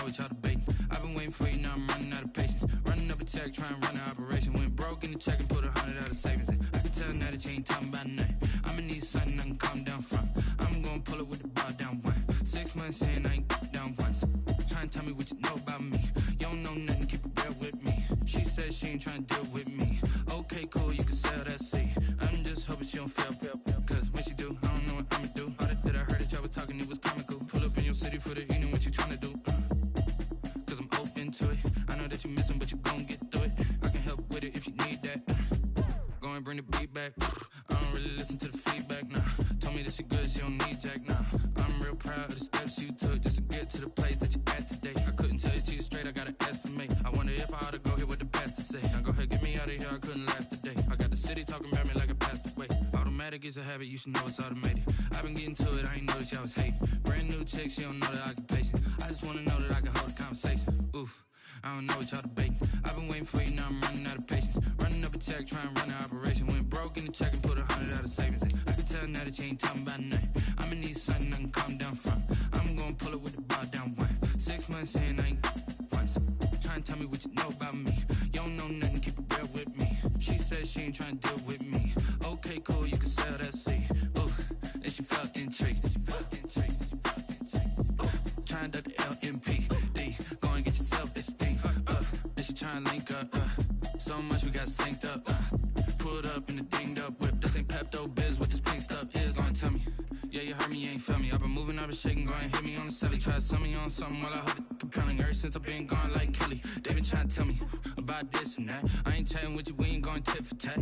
what y'all debating. I've been waiting for you, now I'm running out of patience. Running up a check, trying to run an operation. Went broke in the check and put 100 out of savings in. I can tell now that you ain't talking about nothing. I'ma need something I can calm down from. I'm gonna pull it with the bar down one. 6 months in, I ain't down once. Trying to tell me what you know about me. You don't know nothing, keep it real with me. She said she ain't trying to deal with me. Okay, cool, you can sell that seed. I'm just hoping she don't fail. Cause when she do, I don't know what I'ma do. All that I heard that y'all was talking, it was comical. Pull up in your city for the evening, what you tryna do? Cause I'm open to it. I know that you missing, but you gon' get through it. I can help with it if you need that. Go and bring the beat back. I don't really listen to the feedback, nah. Told me that she good, she don't need jack, nah. I'm real proud of the steps you took just to get to the place that you at today. I couldn't tell you to you straight, I gotta estimate. I wonder if I ought to go here with the pastor say. Now go ahead, get me out of here, I couldn't last today. I got the city talking about me like a passed away. Automatic is a habit, you should know it's automated. I've been getting to it, I ain't noticed y'all was hating. Brand new chick, she don't know the occupation. I just wanna know that I can hold a conversation. Oof, I don't know what y'all debating. I've been waiting for you, now I'm running out of patience. Running up a check, trying to run an operation. Went broke in the check and put 100 out of savings in. I can tell now that you ain't talking about nothing. I'ma need something I can calm down from. I'm gonna pull it with the bar down one. 6 months in, I ain't once. Trying to tell me what you know about me. You don't know nothing, keep it real with me. She said she ain't trying to deal with me. Okay, cool, you can sell that seed. Ooh, and she felt intrigued. Trying to duck the LMPD. Go and get your self-esteem. And she trying to link up. So much we got synced up. Pulled up in the dinged up whip. This ain't Pepto-Biz, what this pink stuff is. Long tell me. Yeah, you heard me, you ain't felt me. I've been moving, I've been shaking, go and hit me on the celly. Try to sell me on something while I hold it compelling. Ever since I've been gone like Kelly, they been trying to tell me about this and that. I ain't chatting with you, we ain't going tit for tat.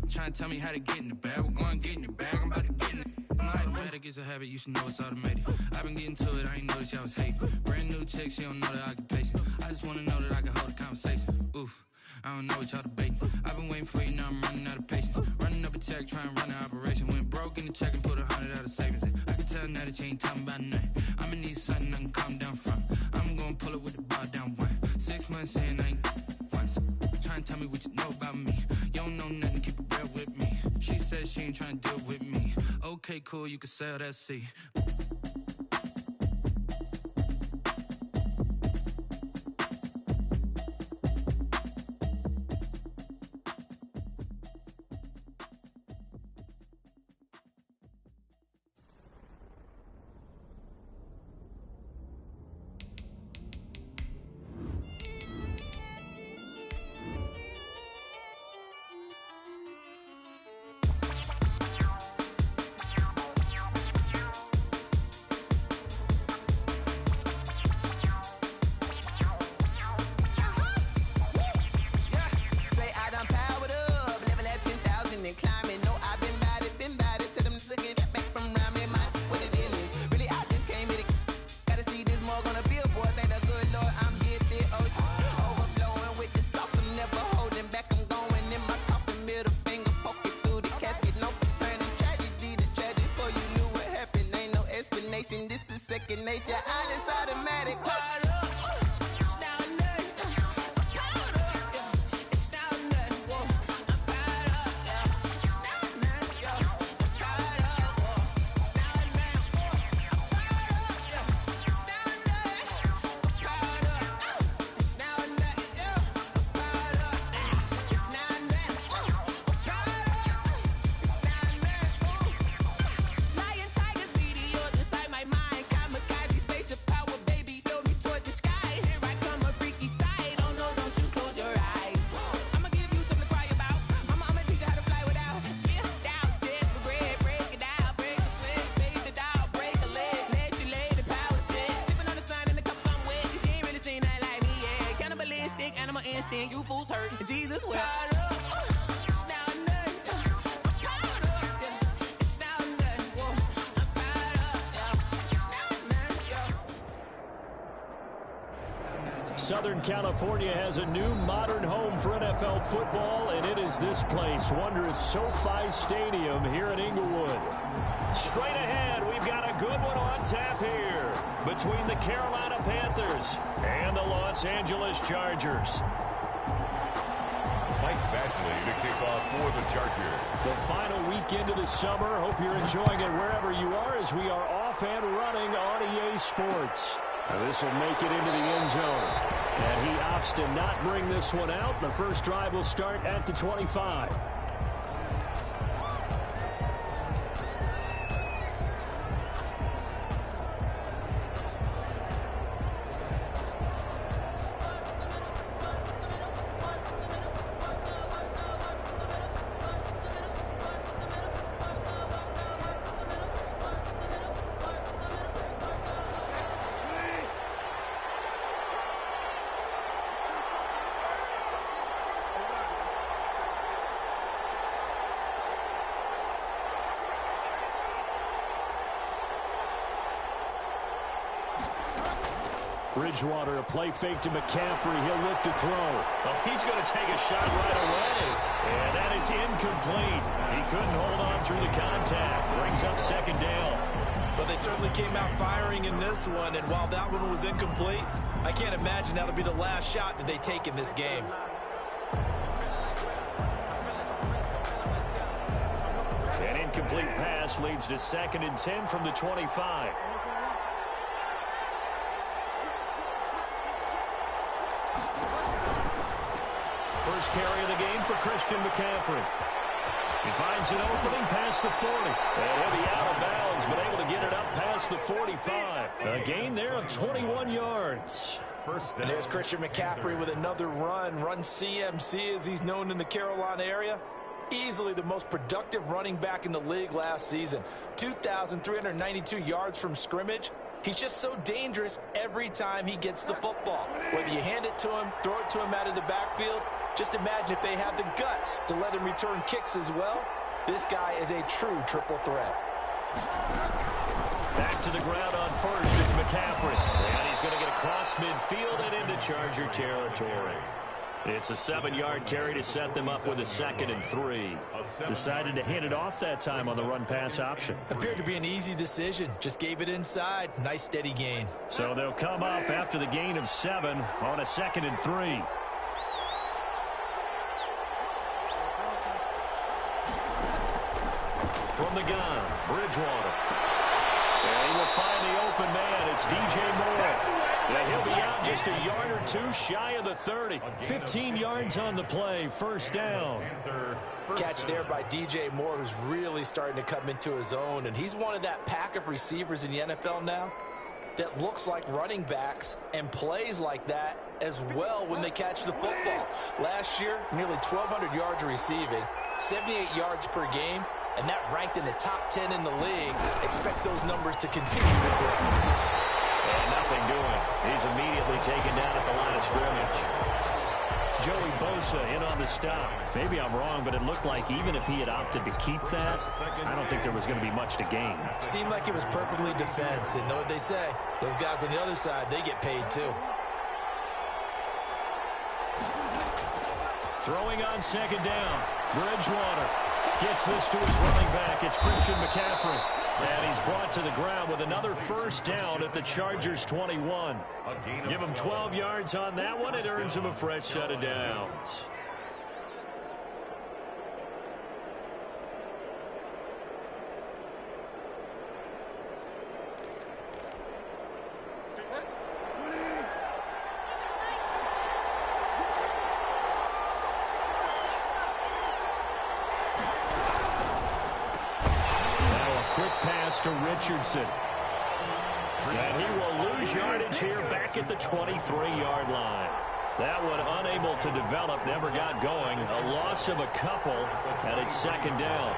Trying to tell me how to get in the bag. We're going to get in the bag, I'm about to get in it. Automatic is a habit, you should know it's automated. I've been getting to it, I ain't noticed y'all was hating. Brand new chick, she don't know the occupation. I just wanna know that I can hold a conversation. Oof, I don't know what y'all debating. I've been waiting for you, now I'm running out of patience. Running up a check, trying to run an operation. Went broke in the check and put 100 out of savings in. I can tell now that you ain't talking about nothing. I'ma need something I can calm down from. I'm gonna pull it with the bar down one. 6 months in, I ain't once. Trying to tell me what you know about me. You don't know nothing, keep it real with me. She said she ain't trying to deal with me. Okay, cool, you can sell that seed. This is second nature, all is automatic. You fools hurt, Jesus will. Southern California has a new modern home for NFL football, and it is this place, wondrous SoFi Stadium here in Inglewood. Straight ahead, we've got a good one on tap here between the Carolina Panthers and the Los Angeles Chargers. Mike Badgley to kick off for the Chargers. The final weekend of the summer. Hope you're enjoying it wherever you are as we are off and running on EA Sports. This will make it into the end zone. And he opts to not bring this one out. The first drive will start at the 25. Bridgewater, a play fake to McCaffrey. He'll look to throw. Well, he's going to take a shot right away. And that is incomplete. He couldn't hold on through the contact. Brings up second down. But they certainly came out firing in this one, and while that one was incomplete, I can't imagine that'll be the last shot that they take in this game. An incomplete pass leads to 2nd and 10 from the 25. First carry of the game for Christian McCaffrey. He finds an opening past the 40. And he'll be out of bounds, but able to get it up past the 45. A gain there of 21 yards. First down. And there's Christian McCaffrey with another run CMC as he's known in the Carolina area. Easily the most productive running back in the league last season. 2,392 yards from scrimmage. He's just so dangerous every time he gets the football. Whether you hand it to him, throw it to him out of the backfield, just imagine if they have the guts to let him return kicks as well. This guy is a true triple threat. Back to the ground on first. It's McCaffrey. And he's going to get across midfield and into Charger territory. It's a 7-yard carry to set them up with a 2nd and 3. Decided to hand it off that time on the run-pass option. Appeared to be an easy decision. Just gave it inside. Nice steady gain. So they'll come up after the gain of 7 on a 2nd and 3. From the gun, Bridgewater. And he will find the open man. It's DJ Moore. And he'll be out just a yard or two shy of the 30. 15 yards on the play, first down. Catch there by DJ Moore, who's really starting to come into his own. And he's one of that pack of receivers in the NFL now that looks like running backs and plays like that as well when they catch the football. Last year, nearly 1,200 yards receiving, 78 yards per game, and that ranked in the top 10 in the league. Expect those numbers to continue to grow. And nothing doing. He's immediately taken down at the line of scrimmage. Joey Bosa in on the stop. Maybe I'm wrong, but it looked like even if he had opted to keep that, I don't think there was going to be much to gain. Seemed like it was perfectly defense, and know what they say. Those guys on the other side, they get paid too. Throwing on 2nd down. Bridgewater gets this to his running back. It's Christian McCaffrey. And he's brought to the ground with another first down at the Chargers 21. Give him 12 yards on that one. It earns him a fresh set of downs. To Richardson. And he will lose yardage here back at the 23-yard line. That one unable to develop, never got going. A loss of a couple, and it's 2nd down.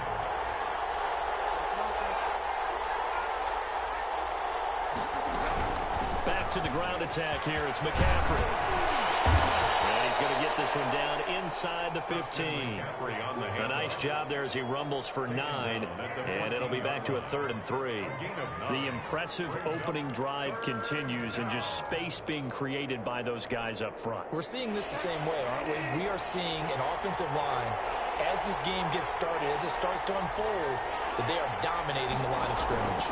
Back to the ground attack here. It's McCaffrey. And he's going to get this one down inside the 15. A nice job there as he rumbles for 9, and it'll be back to a 3rd and 3. The impressive opening drive continues, and just space being created by those guys up front. We're seeing this the same way, aren't we? We are seeing an offensive line, as this game gets started, as it starts to unfold, that they are dominating the line of scrimmage.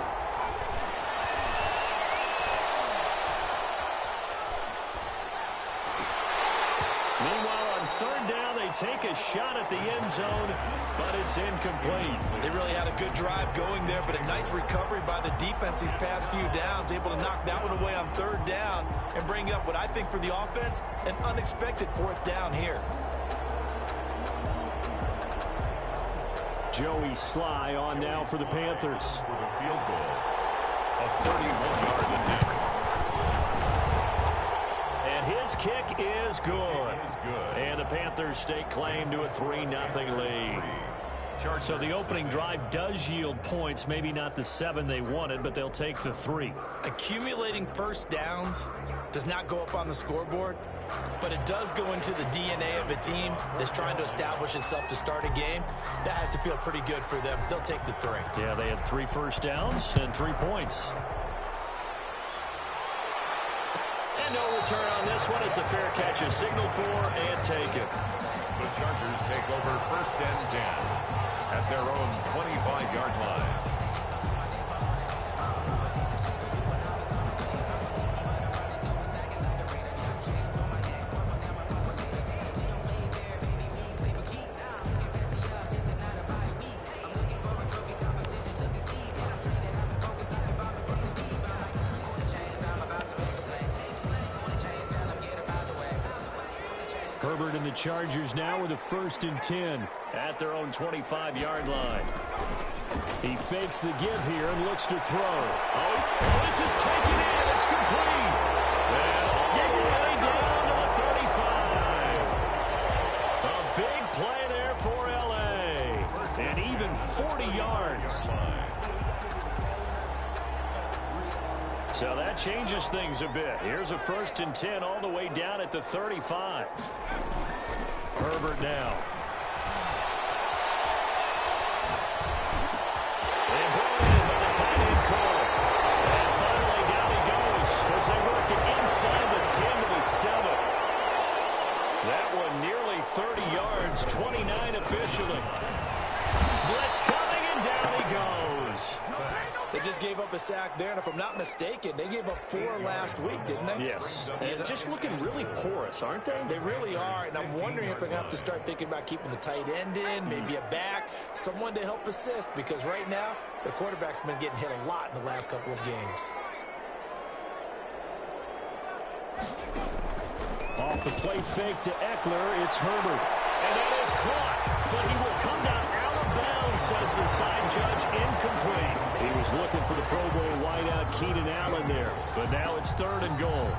Meanwhile, on 3rd down, they take a shot at the end zone, but it's incomplete. They really had a good drive going there, but a nice recovery by the defense these past few downs, able to knock that one away on third down and bring up what I think for the offense, an unexpected fourth down here. Joey Sly on now for the Panthers. For the field goal, a 31-yard attempt. And his kick is good. And the Panthers stake claim to a 3-0 lead. So the opening drive does yield points, maybe not the 7 they wanted, but they'll take the 3. Accumulating first downs does not go up on the scoreboard, but it does go into the DNA of a team that's trying to establish itself to start a game. That has to feel pretty good for them. They'll take the 3. Yeah, they had 3 first downs and 3 points. And no return on this one as the fair catch is signaled for and taken. The Chargers take over first and 10 at their own 25-yard line. Herbert and the Chargers now with a 1st and 10 at their own 25-yard line. He fakes the give here and looks to throw. Oh, this is taken in. It's complete. And all the way down to the 35. A big play there for L.A. And even 40 yards. So that changes things a bit. Here's a 1st and 10 all the way down at the 35. Herbert now. They brought in by the tight end Cole. And finally down he goes as they work it inside the 10 to the 7. That one nearly 30 yards, 29 officially. Blitz coming and down he goes. They just gave up a sack there, and if I'm not mistaken, they gave up 4 last week, didn't they? Yes. And just looking really porous, aren't they? They really are, and I'm wondering if they're going to have to start thinking about keeping the tight end in, maybe a back, someone to help assist, because right now, the quarterback's been getting hit a lot in the last couple of games. Off the play fake to Eckler, it's Herbert. And that is caught, but he will come down out of bounds, says the side judge, incomplete. He was looking for the Pro Bowl wideout Keenan Allen there, but now it's 3rd and goal.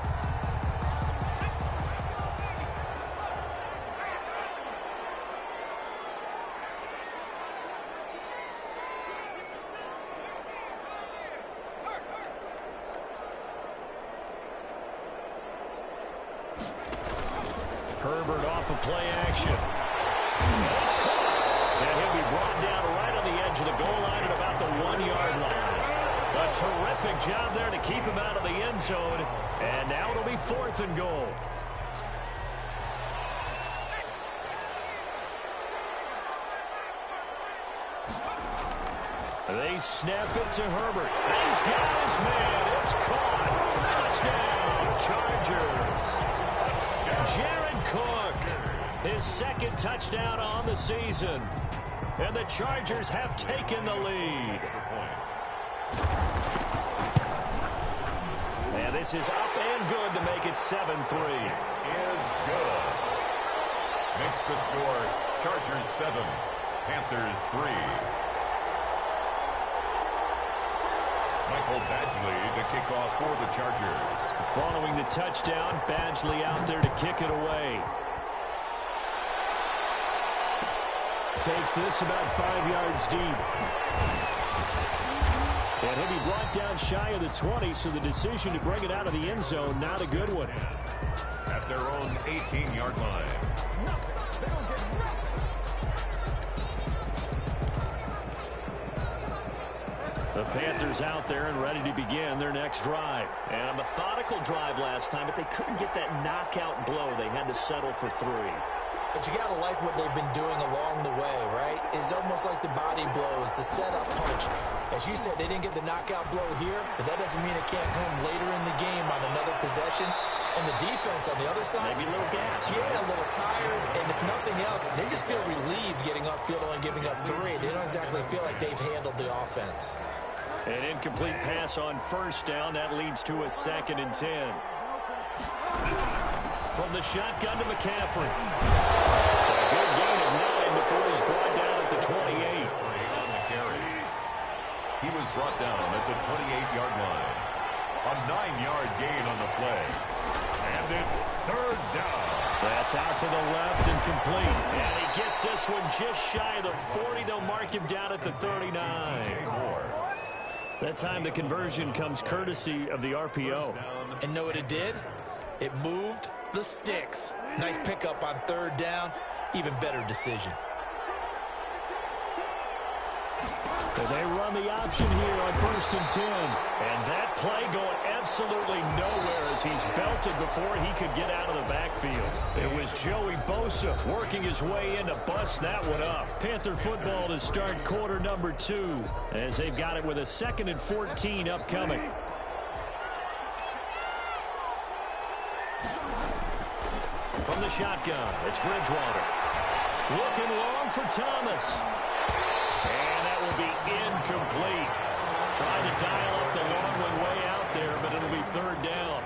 Herbert off of play action. It's caught. And he'll be brought down right on the edge of the goal line at about the 1-yard line. A terrific job there to keep him out of the end zone. And now it'll be 4th and goal. They snap it to Herbert. He's got his man. It's caught. Touchdown, Chargers. Jared Cook, his 2nd touchdown on the season. And the Chargers have taken the lead. And this is up and good to make it 7-3. Is good. Makes the score Chargers 7, Panthers 3. Michael Badgley to kick off for the Chargers. Following the touchdown, Badgley out there to kick it away. Takes this about 5 yards deep. And he'll be brought down shy of the 20, so the decision to bring it out of the end zone, not a good one. At their own 18-yard line. The Panthers out there and ready to begin their next drive. And a methodical drive last time, but they couldn't get that knockout blow. They had to settle for 3. But you got to like what they've been doing along the way, right? It's almost like the body blows, the setup punch. As you said, they didn't get the knockout blow here, but that doesn't mean it can't come later in the game on another possession. And the defense on the other side, maybe a little gas. Yeah, a little tired. And if nothing else, they just feel relieved getting upfield and giving up 3. They don't exactly feel like they've handled the offense. An incomplete pass on first down. That leads to a 2nd and 10. From the shotgun to McCaffrey. A good gain of 9 before he's brought down at the 28. On the carry. He was brought down at the 28-yard line. A 9-yard gain on the play. And it's 3rd down. That's out to the left and complete. And he gets this one just shy of the 40. They'll mark him down at the 39. That time the conversion comes courtesy of the RPO. And know what it did? It moved the sticks. Nice pickup on 3rd down. Even better decision. They run the option here on 1st and 10. And that play going absolutely nowhere as he's belted before he could get out of the backfield. It was Joey Bosa working his way in to bust that one up. Panther football to start quarter number 2 as they've got it with a 2nd and 14 upcoming. From the shotgun, it's Bridgewater. Looking long for Thomas. And that will be incomplete. Trying to dial up the long one way out there, but it'll be 3rd down.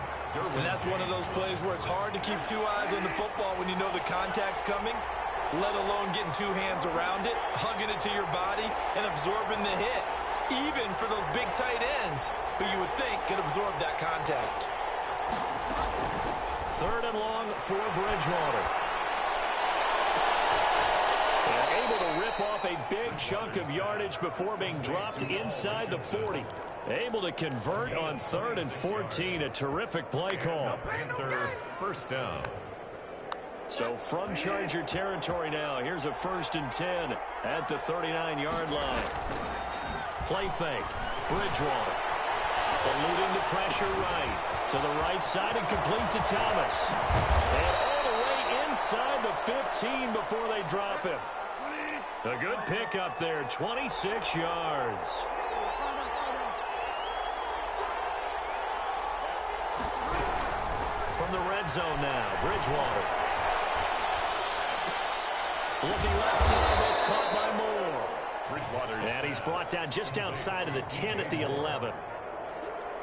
And that's one of those plays where it's hard to keep 2 eyes on the football when you know the contact's coming, let alone getting 2 hands around it, hugging it to your body, and absorbing the hit, even for those big tight ends who you would think could absorb that contact. 3rd and long for Bridgewater. And able to rip off a big chunk of yardage before being dropped inside the 40. Able to convert on 3rd and 14. A terrific play call. Panther 1st down. So from Charger territory now, here's a 1st and 10 at the 39-yard line. Play fake. Bridgewater. Eluding the pressure right. To the right side and complete to Thomas. And all the way inside the 15 before they drop him. A good pickup there, 26 yards. From the red zone now, Bridgewater. Looking left side, it's caught by Moore. Bridgewater. And he's brought down just outside of the 10 at the 11.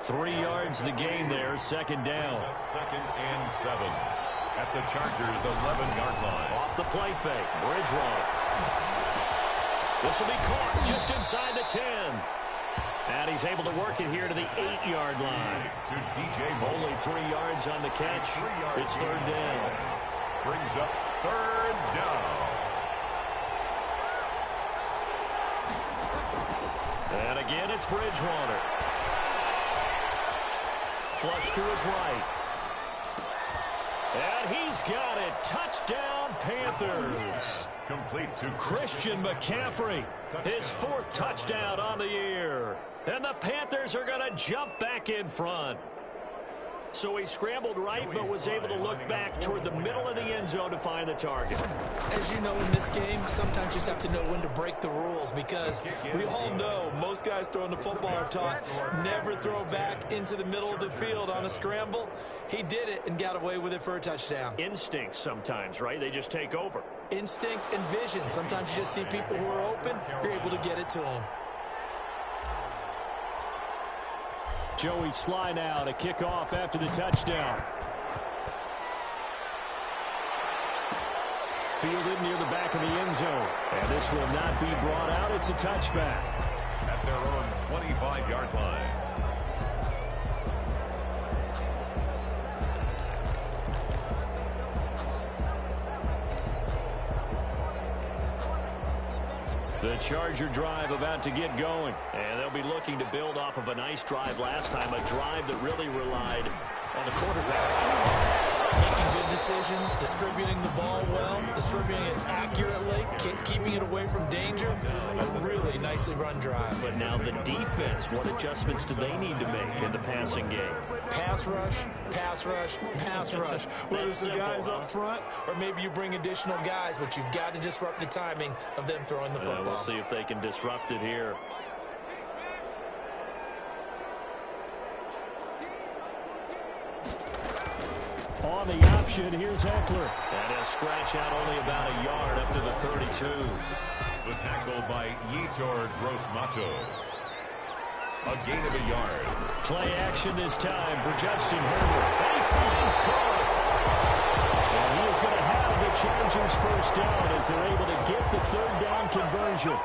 3 yards the gain there, 2nd down. 2nd and 7 at the Chargers' 11-yard line. Off the play fake, Bridgewater. This will be caught just inside the 10. And he's able to work it here to the 8-yard line. To DJ Only 3 yards on the catch. It's 3rd down. Brings up 3rd down. And again, it's Bridgewater. Flush to his right. And he's got it. Touchdown, Panthers. Complete to Christian McCaffrey. His 4th touchdown on the year. And the Panthers are going to jump back in front. So he scrambled right, but was able to look back toward the middle of the end zone to find the target. As you know, in this game, sometimes you just have to know when to break the rules, because we all know most guys throwing the football are taught never throw back into the middle of the field on a scramble. He did it and got away with it for a touchdown. Instinct sometimes, right? They just take over. Instinct and vision. Sometimes you just see people who are open, you're able to get it to them. Joey Sly now to kick off after the touchdown. Fielded near the back of the end zone. And this will not be brought out. It's a touchback. At their own 25-yard line. The Charger drive about to get going. And they'll be looking to build off of a nice drive last time. A drive that really relied on the quarterback. Making good decisions, distributing the ball well, distributing it accurately, keeping it away from danger. A really nicely run drive. But now the defense, what adjustments do they need to make in the passing game? Pass rush, pass rush, pass rush. Whether it's the guys up front or maybe you bring additional guys, but you've got to disrupt the timing of them throwing the football. We'll see if they can disrupt it here. On the option, here's Eckler. And he'll scratch out only about a yard up to the 32. The tackle by Yetur Gross-Matos. A gain of a yard. Play action this time for Justin Herbert. And he finds Clark. And he is going to have the Chargers first down as they're able to get the third down conversion.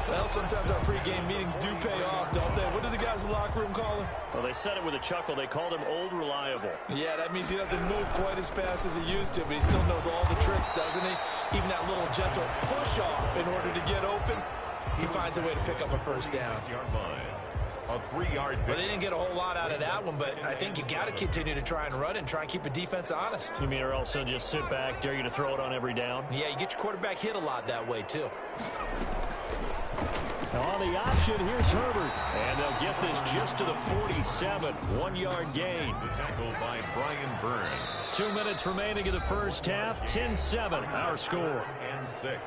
Well, sometimes our pregame meetings do pay off, don't they? What do the guys in the locker room call him? Well, they said it with a chuckle. They called him Old Reliable. Yeah, that means he doesn't move quite as fast as he used to, but he still knows all the tricks, doesn't he? Even that little gentle push-off in order to get open, he finds a way to pick up a first down. A 3-yard pick. Well, they didn't get a whole lot out of that one, but I think you got to continue to try and run and try and keep the defense honest. You mean or else they'll just sit back, dare you to throw it on every down? Yeah, you get your quarterback hit a lot that way, too. On the option, here's Herbert. And they'll get this just to the 47. 1-yard gain. The tackle by Brian Burns. 2 minutes remaining in the first half. 10-7, our score. And 6.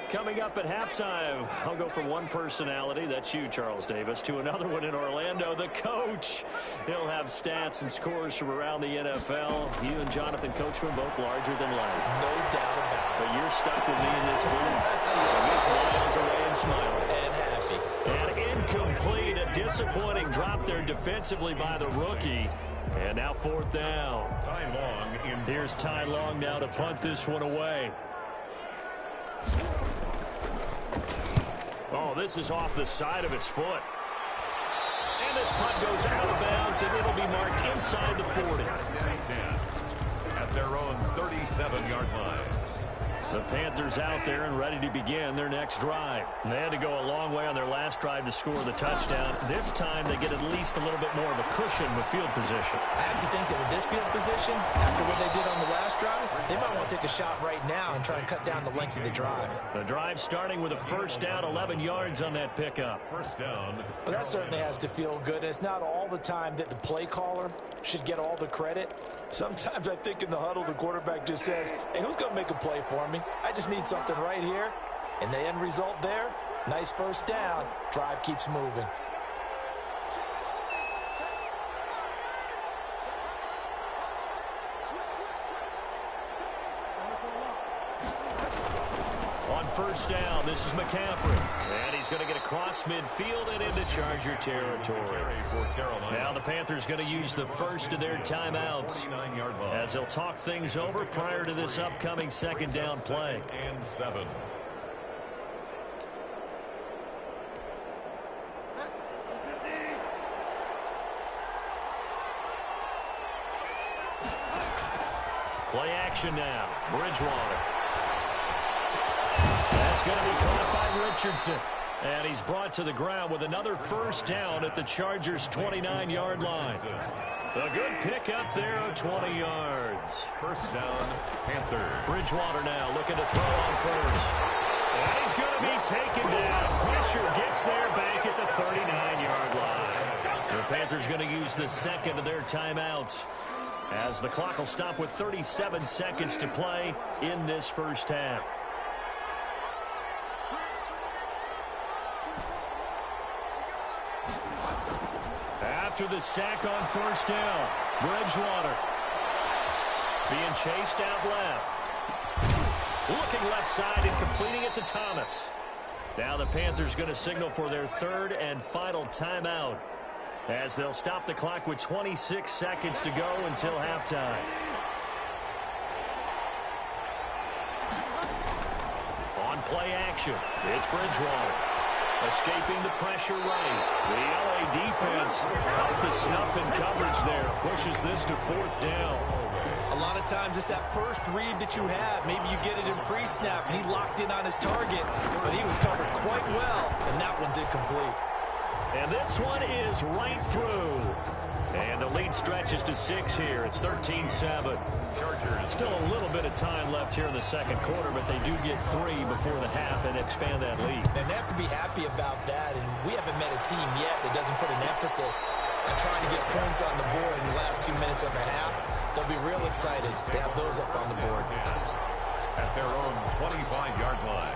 Coming up at halftime, I'll go from one personality, that's you, Charles Davis, to another one in Orlando, the coach. He'll have stats and scores from around the NFL. You and Jonathan Coachman both larger than life. No doubt about it. But you're stuck with me in this booth. He's miles away and smiling. And happy. And incomplete, a disappointing drop there defensively by the rookie. And now fourth down. Ty Long. Here's Ty Long now to punt this one away. Oh, this is off the side of his foot. And this punt goes out of bounds, and it'll be marked inside the 40. At their own 37-yard line. The Panthers out there and ready to begin their next drive. And they had to go a long way on their last drive to score the touchdown. This time they get at least a little bit more of a cushion with field position. I have to think that with this field position, after what they did on the last drive, they might want to take a shot right now and try and cut down the length of the drive. The drive starting with a first down, 11 yards on that pickup. First down. Well, that certainly has to feel good. And it's not all the time that the play caller should get all the credit. Sometimes I think in the huddle, the quarterback just says, hey, who's going to make a play for me? I just need something right here. And the end result there, nice first down. Drive keeps moving. On first down, this is McCaffrey. And he's going to get across midfield and into Charger territory. Now the Panthers going to use the first of their timeouts as they'll talk things over prior to this upcoming second down play. And 7. Play action now. Bridgewater. That's going to be caught by Richardson. And he's brought to the ground with another first down at the Chargers' 29-yard line. A good pickup there of 20 yards. First down, Panthers. Bridgewater now looking to throw on first. And he's going to be taken down. Pressure gets there back at the 39-yard line. The Panthers going to use the second of their timeouts as the clock will stop with 37 seconds to play in this first half. After the sack on first down, Bridgewater being chased out left. Looking left side and completing it to Thomas. Now the Panthers going to signal for their third and final timeout as they'll stop the clock with 26 seconds to go until halftime. On play action, it's Bridgewater. Escaping the pressure right. The LA defense out the snuff and coverage there. Pushes this to fourth down. A lot of times it's that first read that you have. Maybe you get it in pre-snap, and he locked in on his target, but he was covered quite well, and that one's incomplete. And this one is right through. And the lead stretches to 6 here. It's 13-7. Chargers. Still a little bit of time left here in the second quarter, but they do get 3 before the half and expand that lead. And they have to be happy about that. And we haven't met a team yet that doesn't put an emphasis on trying to get points on the board in the last 2 minutes of the half. They'll be real excited to have those up on the board. At their own 25-yard line.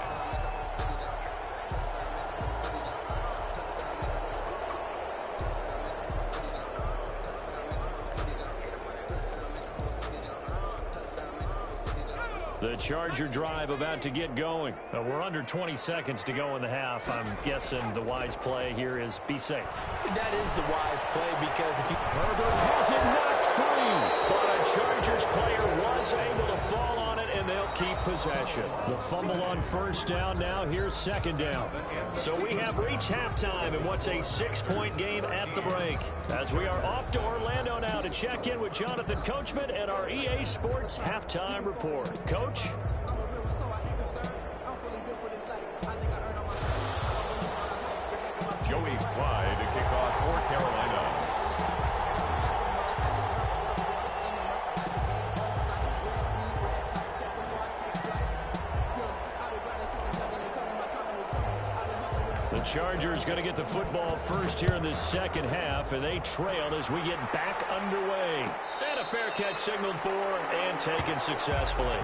The Charger drive about to get going. We're under 20 seconds to go in the half. I'm guessing the wise play here is be safe. That is the wise play because if you... Herbert has it knocked free, but a Chargers player was able to fall on it, and they'll keep possession. The fumble on first down now. Here's second down. So we have reached halftime in what's a 6-point game at the break. As we are off to Orlando now to check in with Jonathan Coachman and our EA Sports halftime report. Coach? Joey Slye to kick off for Carolina. The Chargers going to get the football first here in this second half, and they trail as we get back underway. And a fair catch signaled for and taken successfully.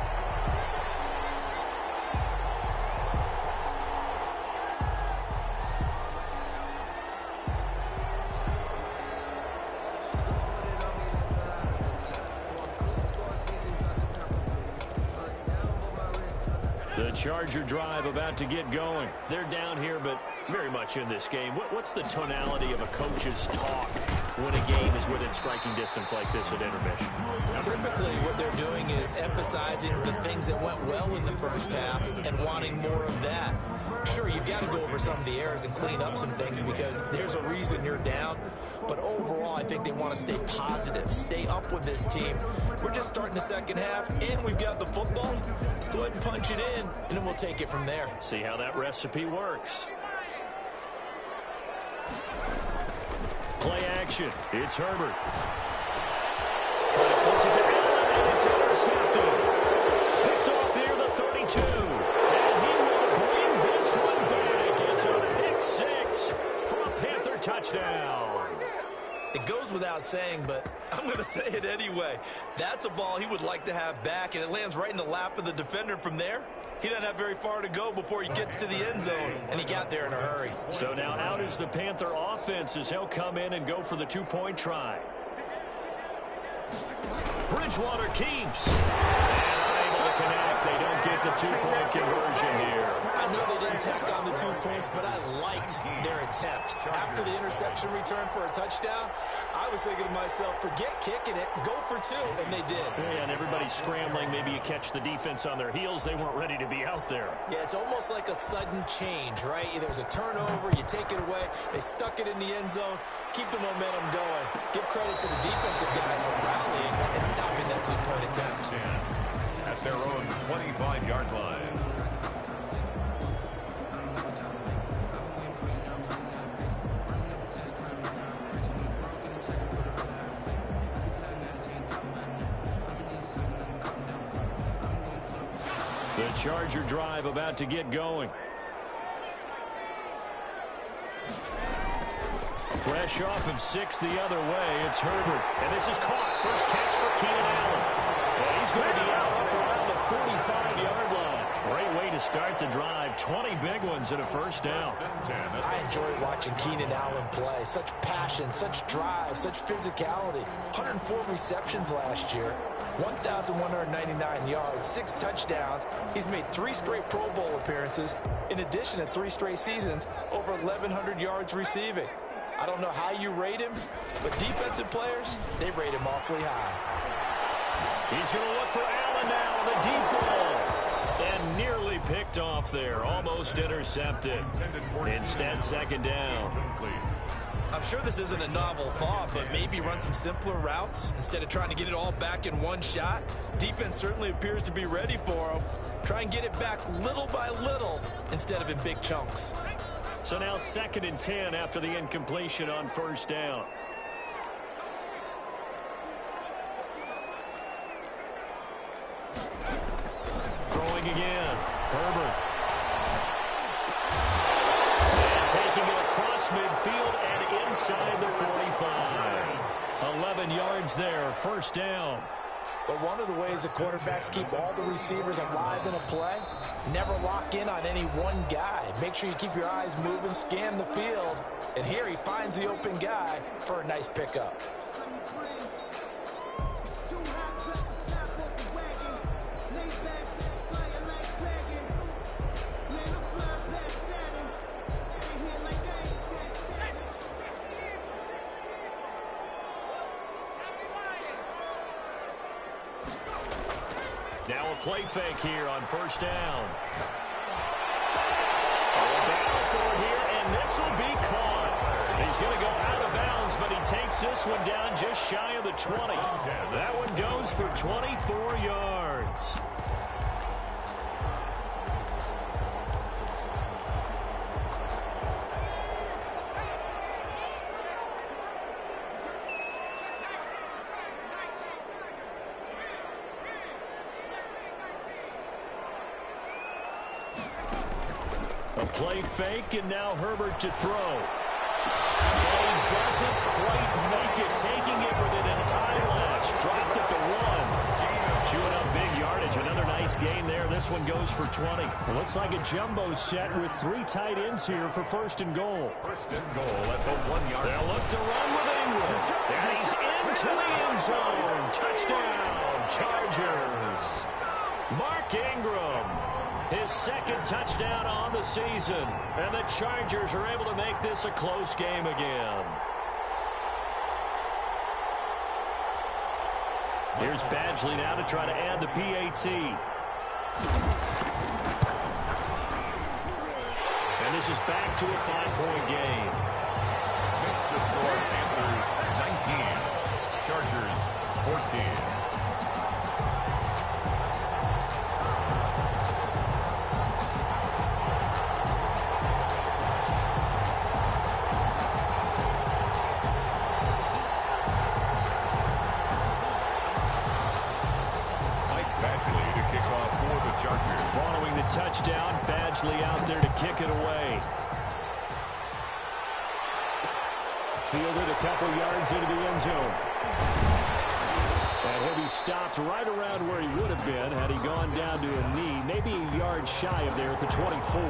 The Charger drive about to get going. They're down here, but very much in this game. What's the tonality of a coach's talk when a game is within striking distance like this at intermission? Typically, what they're doing is emphasizing the things that went well in the first half and wanting more of that. Sure, you've got to go over some of the errors and clean up some things because there's a reason you're down. But overall, I think they want to stay positive, stay up with this team. We're just starting the second half, and we've got the football. Let's go ahead and punch it in, and then we'll take it from there. See how that recipe works. Play action. It's Herbert. Trying to force it to Allen, and it's intercepted. Picked off near the 32. And he will bring this one back. It's a pick six for a Panther touchdown. It goes without saying, but I'm going to say it anyway. That's a ball he would like to have back, and it lands right in the lap of the defender. From there, he doesn't have very far to go before he gets to the end zone, and he got there in a hurry. So now out is the Panther offense as he'll come in and go for the two-point try. Bridgewater keeps. And unable to connect. They don't get the two-point conversion here. I know they didn't tack on the 2 points, but I liked their attempt. After the interception return for a touchdown, I was thinking to myself, forget kicking it, go for two, and they did. Yeah, and everybody's scrambling. Maybe you catch the defense on their heels. They weren't ready to be out there. Yeah, it's almost like a sudden change, right? There's a turnover, you take it away, they stuck it in the end zone, keep the momentum going. Give credit to the defensive guys for rallying and stopping that two-point attempt. At their own 25-yard line. The Charger drive about to get going. Fresh off of 6 the other way, it's Herbert. And this is caught. First catch for Keenan Allen. And he's going to be out up around the 45-yard line. Great way to start the drive. 20 big ones and a first down. I enjoyed watching Keenan Allen play. Such passion, such drive, such physicality. 104 receptions last year. 1,199 yards, 6 touchdowns. He's made 3 straight Pro Bowl appearances, in addition to 3 straight seasons, over 1,100 yards receiving. I don't know how you rate him, but defensive players, they rate him awfully high. He's going to look for Allen now, the deep ball. And nearly picked off there, almost intercepted. Instead, second down. I'm sure this isn't a novel thought, but maybe run some simpler routes instead of trying to get it all back in one shot. Defense certainly appears to be ready for him. Try and get it back little by little instead of in big chunks. So now 2nd and 10 after the incompletion on first down. Throwing again. Herbert. And taking it across midfield and inside the 45. 11 yards there, first down. But one of the ways the quarterbacks keep all the receivers alive in a play, never lock in on any one guy. Make sure you keep your eyes moving, scan the field. And here he finds the open guy for a nice pickup. Now a play fake here on first down. Battle for it here, and this will be caught. He's going to go out of bounds, but he takes this one down just shy of the 20. That one goes for 24 yards. A play fake, and now Herbert to throw. And he doesn't quite make it, taking it within an eyelash. Dropped at the 1. Chewing up big yardage. Another nice gain there. This one goes for 20. It looks like a jumbo set with 3 tight ends here for first and goal. First and goal at the 1 yard. They'll look to run with Ingram. And he's into the end zone. Touchdown, Chargers. Mark Ingram. His second touchdown on the season. And the Chargers are able to make this a close game again. Here's Badgley now to try to add the PAT. And this is back to a 5-point game. Makes the score Panthers 19. Chargers 14. Following the touchdown, Badgley out there to kick it away. Fielded a couple yards into the end zone. And he'll be stopped right around where he would have been had he gone down to a knee, maybe a yard shy of there at the 24.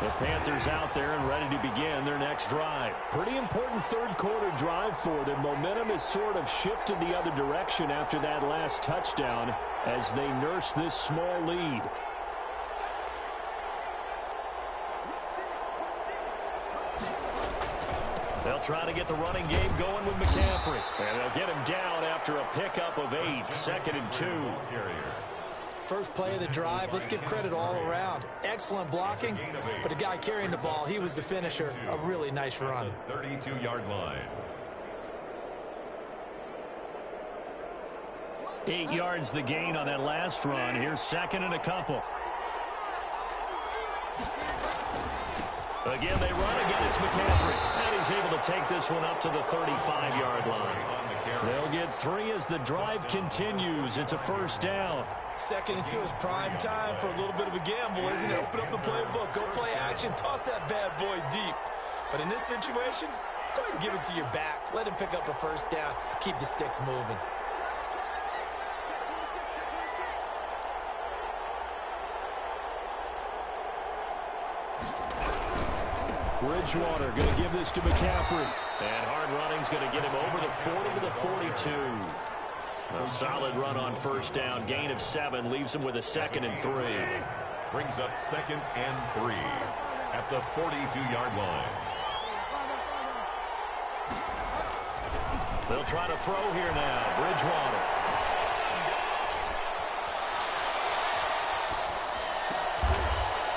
The Panthers out there and ready to begin their next drive. Pretty important third quarter drive for them. Momentum has sort of shifted the other direction after that last touchdown as they nurse this small lead. They'll try to get the running game going with McCaffrey. And they'll get him down after a pickup of 8, 2nd and 2. First play of the drive, let's give credit all around. Excellent blocking, but the guy carrying the ball, he was the finisher. A really nice run. 32-yard line. 8 yards the gain on that last run. Here's 2nd and a couple. Again, they run. Again, it's McCaffrey. And he's able to take this one up to the 35-yard line. They'll get 3 as the drive continues. It's a first down. 2nd and 2 is prime time for a little bit of a gamble, isn't it? Open up the playbook, go play action, toss that bad boy deep. But in this situation, go ahead and give it to your back. Let him pick up a first down. Keep the sticks moving. Bridgewater going to give this to McCaffrey. And hard running's going to get him over the 40 to the 42. A solid run on first down. Gain of 7 leaves him with a 2nd and 3. Brings up 2nd and 3 at the 42-yard line. They'll try to throw here now. Bridgewater.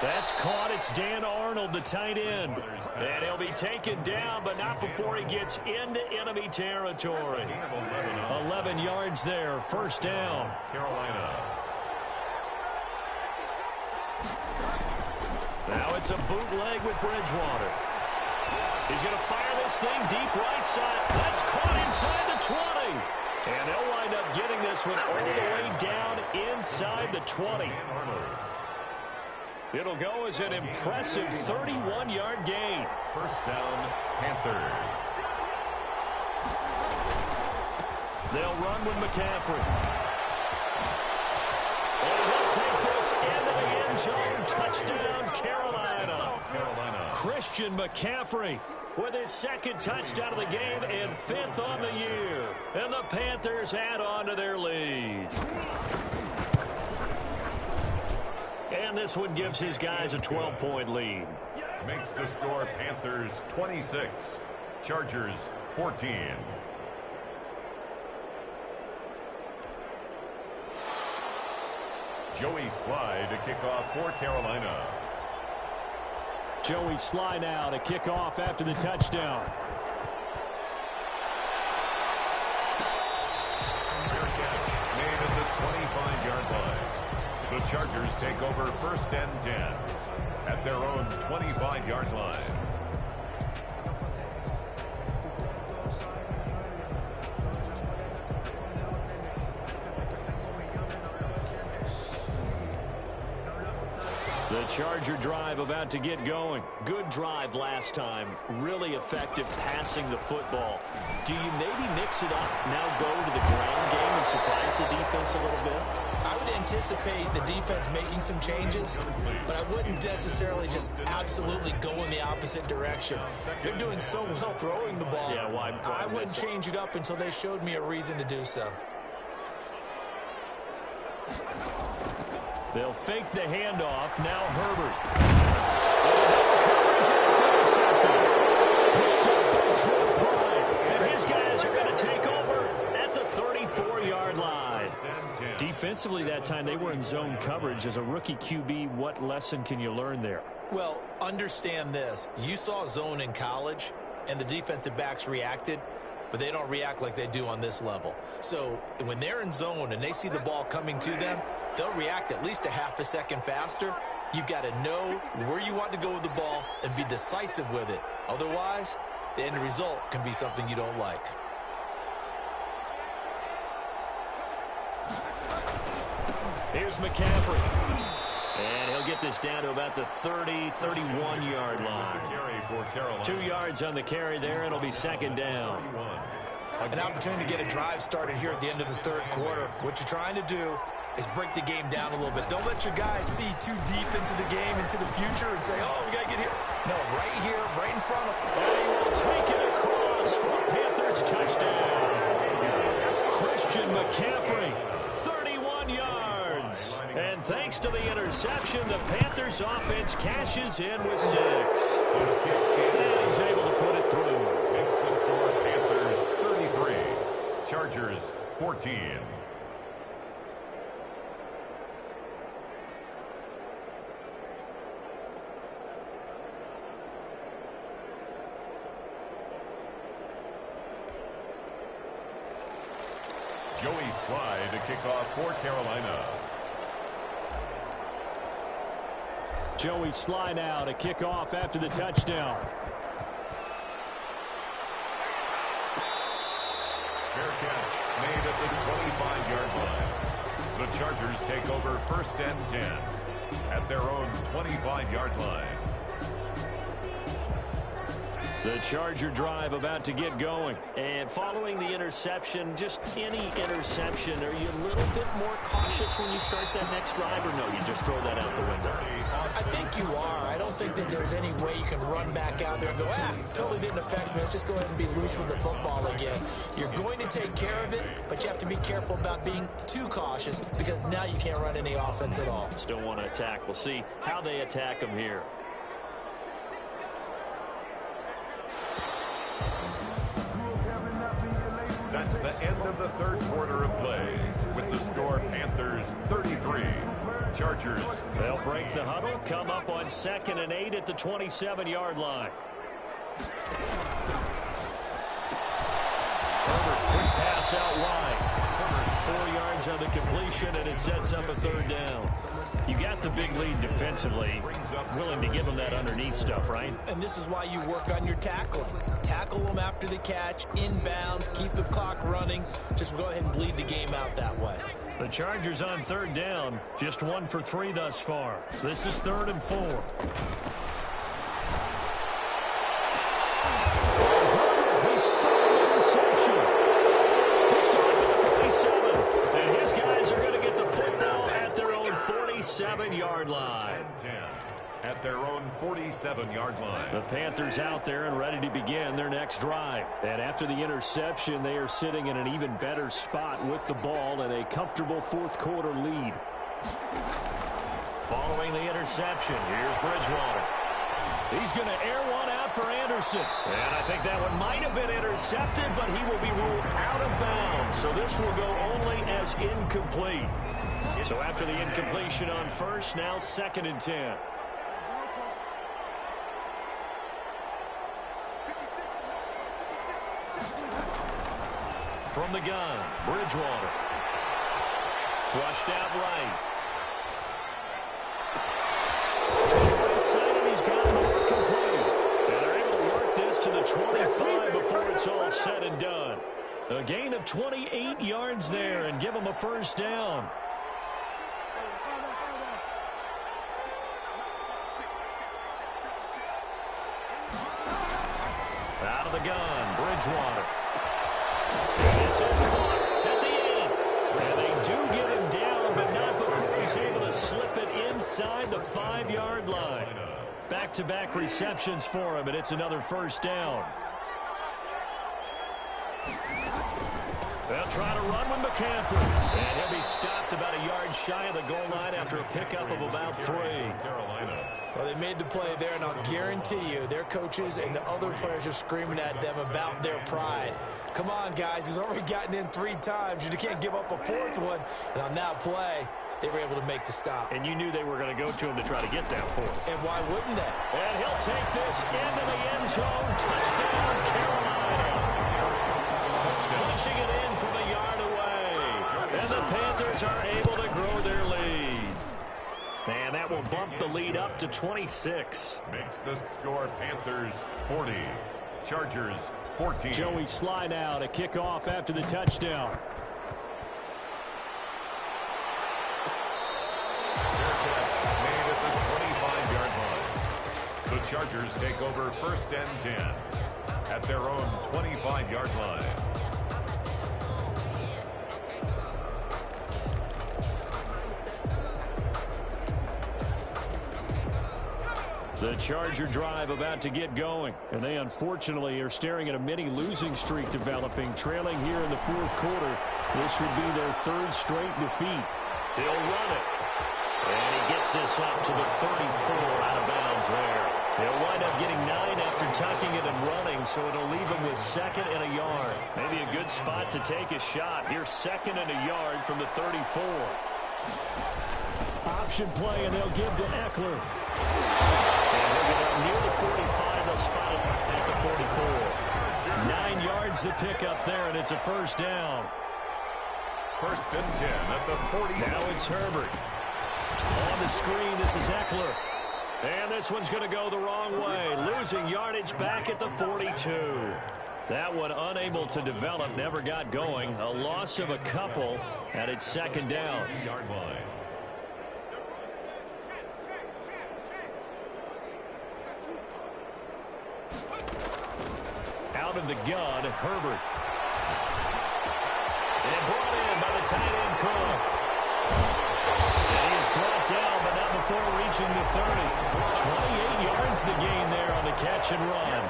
That's caught. It's Dan Arnold, the tight end. And he'll be taken down, but not before he gets into enemy territory. 11 yards there. First down. Carolina. Now it's a bootleg with Bridgewater. He's going to fire this thing deep right side. That's caught inside the 20. And they'll wind up getting this one all the way down inside the 20. It'll go as an impressive 31-yard gain. First down, Panthers. They'll run with McCaffrey. And he'll take this into the end zone. Touchdown, Carolina. Christian McCaffrey with his second touchdown of the game and 5th on the year. And the Panthers add on to their lead. And this one gives his guys a 12-point lead. Makes the score Panthers 26, Chargers 14. Joey Sly to kick off for Carolina. Joey Sly now to kick off after the touchdown. Fair catch made at the 25-yard line. The Chargers take over 1st and 10 at their own 25-yard line. The Charger drive about to get going. Good drive last time. Really effective passing the football. Do you maybe mix it up, now go to the ground game and surprise the defense a little bit? I would anticipate the defense making some changes, but I wouldn't necessarily just absolutely go in the opposite direction. They're doing so well throwing the ball. Yeah, why I wouldn't change it up until they showed me a reason to do so. They'll fake the handoff. Now Herbert. Coverage, it's intercepted. And his guys are going to take over at the 34-yard line. Defensively that time, they were in zone coverage. As a rookie QB, what lesson can you learn there? Well, understand this. You saw zone in college, and the defensive backs reacted, but they don't react like they do on this level. So when they're in zone and they see the ball coming to them, they'll react at least a half a second faster. You've got to know where you want to go with the ball and be decisive with it. Otherwise, the end result can be something you don't like. Here's McCaffrey. And he'll get this down to about the 31-yard line. 2 yards on the carry there. It'll be 2nd down. An opportunity to get a drive started here at the end of the 3rd quarter. What you're trying to do is break the game down a little bit. Don't let your guys see too deep into the game, into the future, and say, oh, we got to get here. No, right here, right in front of them. And he will take it across for a Panthers touchdown. Christian McCaffrey, 31 yards. And thanks to the interception, the Panthers offense cashes in with 6. And he's able to put it through. Makes the score Panthers 33, Chargers 14. Joey Sly to kick off for Carolina. Joey Sly now to kick off after the touchdown. Fair catch made at the 25-yard line. The Chargers take over 1st and 10 at their own 25-yard line. The Charger drive about to get going. And following the interception, just any interception, are you a little bit more cautious when you start that next drive, or no, you just throw that out the window? I think you are. I don't think that there's any way you can run back out there and go, totally didn't affect me. Let's just go ahead and be loose with the football again. You're going to take care of it, but you have to be careful about being too cautious because now you can't run any offense at all. Still want to attack. We'll see how they attack them here. That's the end of the 3rd quarter of play with the score Panthers 33, Chargers. They'll break the huddle, come up on 2nd and 8 at the 27-yard line. Herbert, quick pass out wide. 4 yards on the completion, and it sets up a 3rd down. You got the big lead defensively. Willing to give them that underneath stuff, right? And this is why you work on your tackling. Tackle them after the catch, inbounds, keep the clock running. Just go ahead and bleed the game out that way. The Chargers on 3rd down. Just 1 for 3 thus far. This is 3rd and 4. His third interception. Picked off at 47-yard line. 10 at their own 47-yard line. The Panthers out there and ready to begin their next drive. And after the interception, they are sitting in an even better spot with the ball and a comfortable fourth-quarter lead. Following the interception, here's Bridgewater. He's going to air one out for Anderson. And I think that one might have been intercepted, but he will be ruled out of bounds. So this will go only as incomplete. So after the incompletion on first, now 2nd and 10. From the gun, Bridgewater. Flushed out right. To the right side, and he's got more complete. And they're able to work this to the 25 before it's all said and done. A gain of 28 yards there and give them a first down. Out of the gun, Bridgewater. This is caught at the end. And they do get him down, but not before he's able to slip it inside the 5-yard line. Back-to-back receptions for him, and it's another first down. They'll try to run with McCaffrey. And he'll be stopped about a yard shy of the goal line after a pickup of about 3. Well, they made the play there, and I'll guarantee you their coaches and the other players are screaming at them about their pride. Come on, guys. He's already gotten in 3 times. You can't give up a 4th one. And on that play, they were able to make the stop. And you knew they were going to go to him to try to get that 4th. And why wouldn't they? And he'll take this into the end zone. Touchdown, Carolina. Punching it in from a yard away. And the Panthers are able to grow their lead. And that will bump the lead up to 26. Makes the score Panthers 40. Chargers 14. Joey slide out, a kickoff after the touchdown. Made at the 25-yard line. The Chargers take over 1st and 10 at their own 25-yard line. The Charger drive about to get going. And they unfortunately are staring at a mini losing streak developing, trailing here in the 4th quarter. This would be their 3rd straight defeat. They'll run it. And he gets this up to the 34 out of bounds there. They'll wind up getting 9 after tucking it and running, so it'll leave them with 2nd and a yard. Maybe a good spot to take a shot. Here's 2nd and a yard from the 34. Option play, and they'll give to Eckler. And he'll get up near the 45. They'll spot it at the 44. 9 yards to pick up there, and it's a first down. 1st and 10 at the 40. Now it's Herbert. On the screen, this is Eckler. And this one's going to go the wrong way. Losing yardage back at the 42. That one unable to develop, never got going. A loss of a couple, and it's 2nd down. Yard line. Out of the gun, Herbert. And brought in by the tight end, Cook. And he is brought down, but not before reaching the 30. 28 yards the gain there on the catch and run.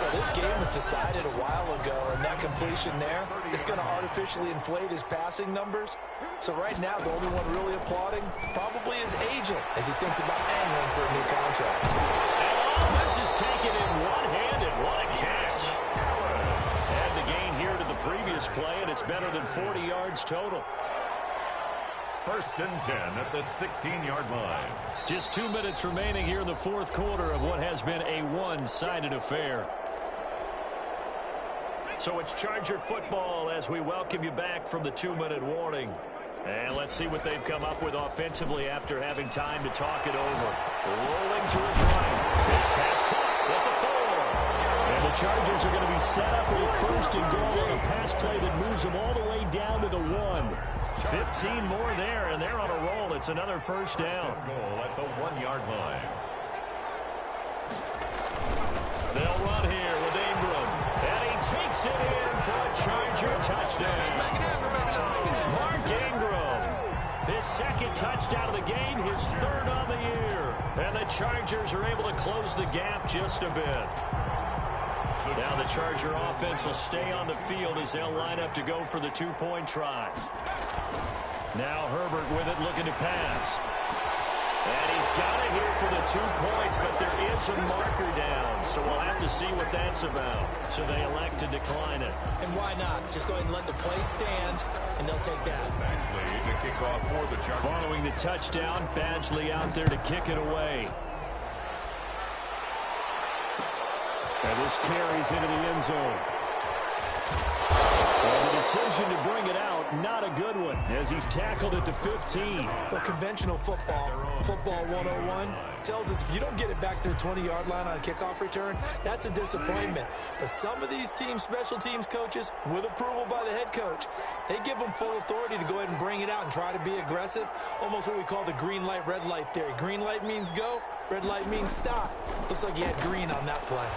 Well, this game was decided a while ago, and that completion there is going to artificially inflate his passing numbers. So right now, the only one really applauding probably his agent as he thinks about angling for a new contract. And all this is taken in one-handed. What a catch. And the gain here to the previous play, and it's better than 40 yards total. 1st and 10 at the 16-yard line. Just 2 minutes remaining here in the 4th quarter of what has been a one-sided affair. So it's Charger football as we welcome you back from the 2-minute warning. And let's see what they've come up with offensively after having time to talk it over. Rolling to his right. His pass caught at the 4. And the Chargers are going to be set up with a 1st and goal on a pass play that moves them all the way down to the 1. 15 more there, and they're on a roll. It's another first down. Goal at the 1-yard line. They'll run here with Ingram. And he takes it in for a Charger touchdown. Mark Ingram, his his second touchdown of the game, his third on the year. And the Chargers are able to close the gap just a bit. Now the Charger offense will stay on the field as they'll line up to go for the two-point try. Now Herbert with it, looking to pass. And he's got it here for the 2 points, but there is a marker down, so we'll have to see what that's about. So they elect to decline it. And why not? Just go ahead and let the play stand, and they'll take that. Badgley to kick off for the Chargers. Following the touchdown, Badgley out there to kick it away. And this carries into the end zone. And the decision to bring it out, not a good one, as he's tackled at the 15. Well, conventional football 101, tells us if you don't get it back to the 20-yard line on a kickoff return, that's a disappointment. But some of these teams, special teams coaches, with approval by the head coach, they give them full authority to go ahead and bring it out and try to be aggressive, almost what we call the green light, red light theory. Green light means go, red light means stop. Looks like you had green on that play.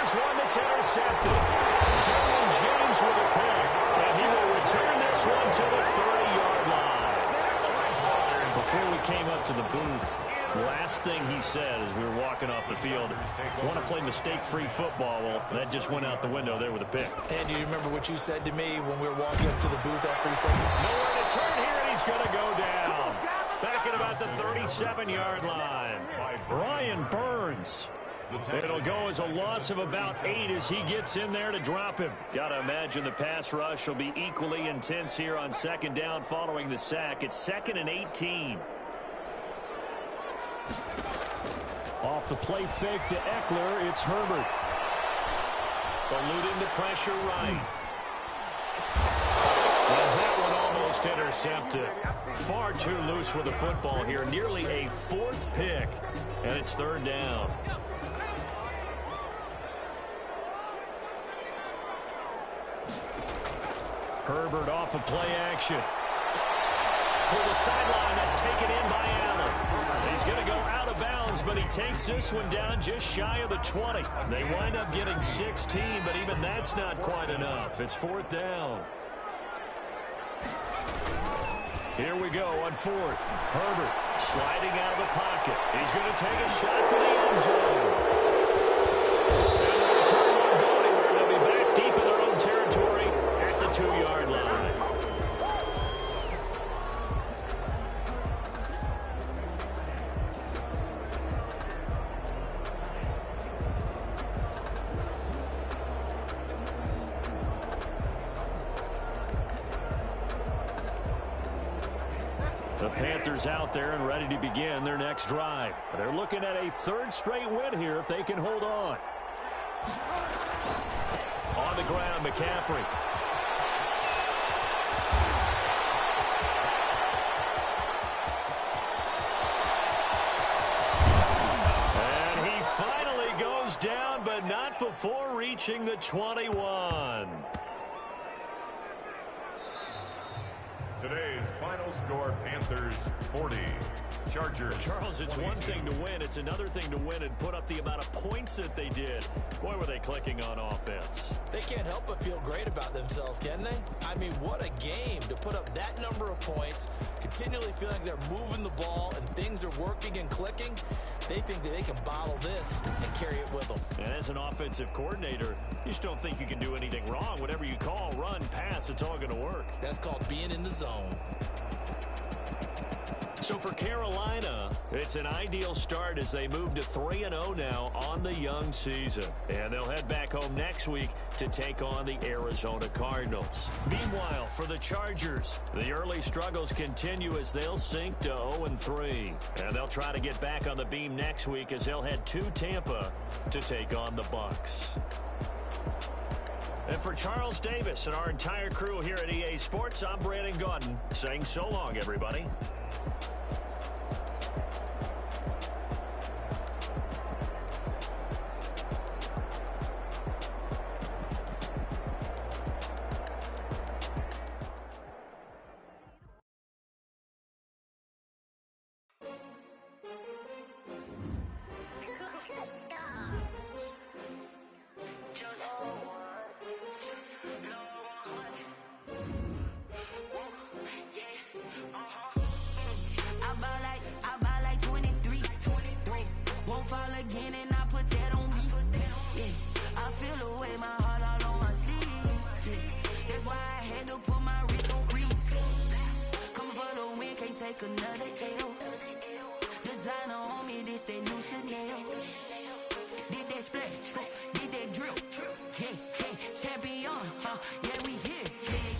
One that's intercepted. Derwin James with a pick, and he will return this one to the 30-yard line. Before we came up to the booth, last thing he said as we were walking off the field, I want to play mistake-free football. Well, that just went out the window there with a pick. And do you remember what you said to me when we were walking up to the booth after he said, nowhere to turn here, and he's going to go down. Back at about the 37-yard line. Brian Burns. It'll go as a loss of about 8 as he gets in there to drop him. Got to imagine the pass rush will be equally intense here on second down following the sack. It's 2nd and 18. Off the play fake to Eckler, it's Herbert. Eluding the pressure right. And that one almost intercepted. Far too loose with the football here. Nearly a 4th pick. And it's 3rd down. Herbert off of play action. To the sideline, that's taken in by Allen. He's going to go out of bounds, but he takes this one down just shy of the 20. They wind up getting 16, but even that's not quite enough. It's 4th down. Here we go on 4th. Herbert sliding out of the pocket. He's going to take a shot for the end zone. And the return won't go anywhere. They'll be back deep in their own territory at the 2-yard line. The Panthers out there and ready to begin their next drive. They're looking at a 3rd straight win here if they can hold on. On the ground, McCaffrey. And he finally goes down, but not before reaching the 21. Today's final score, Panthers 40, Chargers. Charles, it's 22. one thing to win. It's another thing to win and put up the amount of points that they did. Boy, were they clicking on offense. They can't help but feel great about themselves, can they? I mean, what a game to put up that number of points, continually feeling like they're moving the ball and things are working and clicking. They think that they can bottle this and carry it with them. And as an offensive coordinator, you just don't think you can do anything wrong. Whatever you call, run, pass, it's all going to work. That's called being in the zone. So for Carolina, it's an ideal start as they move to 3-0 now on the young season. And they'll head back home next week to take on the Arizona Cardinals. Meanwhile, for the Chargers, the early struggles continue as they'll sink to 0-3. And they'll try to get back on the beam next week as they'll head to Tampa to take on the Bucs. And for Charles Davis and our entire crew here at EA Sports, I'm Brandon Gaudin saying so long, everybody. take another L. Designer on me, this that new Chanel. Did that splash, did that drill. Yeah, champion, yeah, we here.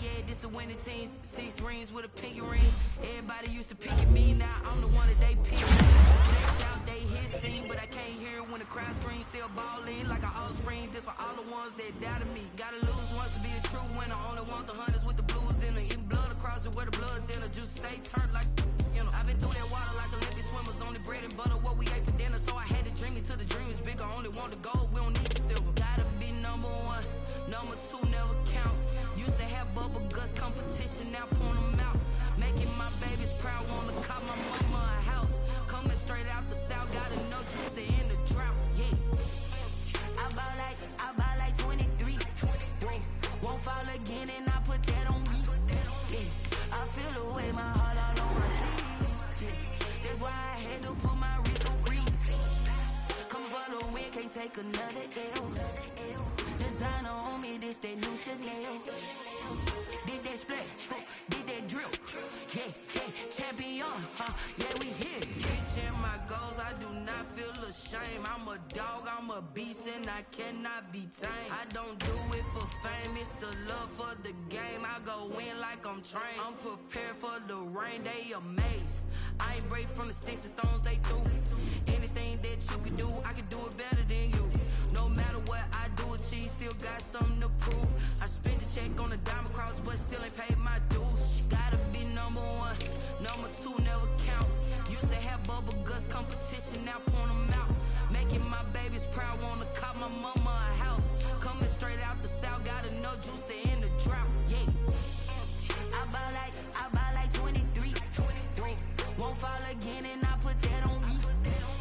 Yeah, this the winning teams. 6 rings with a pinky ring. Everybody used to pick at me, now I'm the one that they pick. Next out, they hit scene, but I can't hear when the crowd screams. Still ballin' like an offspring. This for all the ones that doubted me. Gotta lose once to be a true winner. Only want the hunters with the blues in it. Eating blood across it where the blood thinner. Juice stay turned like, you know. I've been through that water like Olympic swimmers. Only bread and butter, what we ate for dinner. So I had to dream it till the dream is bigger. Only want the gold, we don't need the silver. Gotta be number 1, number 2 never count. Used to have bubble guts competition, now point them out. Making my babies proud, wanna call my mama a house. Coming straight out the south, gotta know just to end the drought. Yeah, I bought like 23. Won't fall again, and I put that on me. Yeah, I feel the way, my heart all on my sleeve. Yeah, that's why I had to put my wrist on freeze. Coming for the win, can't take another L. Designer on me, this that new Chanel. Did that splash, did that drill. Yeah, champion, yeah, we here. Reaching my goals, I do not feel ashamed. I'm a dog, I'm a beast, and I cannot be tamed. I don't do it for fame, it's the love for the game. I go in like I'm trained. I'm prepared for the rain, they amazed. I ain't break from the sticks and stones they threw. Anything that you can do, I can do it better than you. No matter what I do, achieve, still got something to prove. I spent the check on the diamond cross, but still ain't paid my dues. Gotta be number 1, number 2 never count. Used to have bubble guts competition, now point them out. Making my babies proud, wanna call my mama a house. Coming straight out the south, gotta know juice to end the drought. Yeah, I bought like 23. Won't fall again, and I put that on me.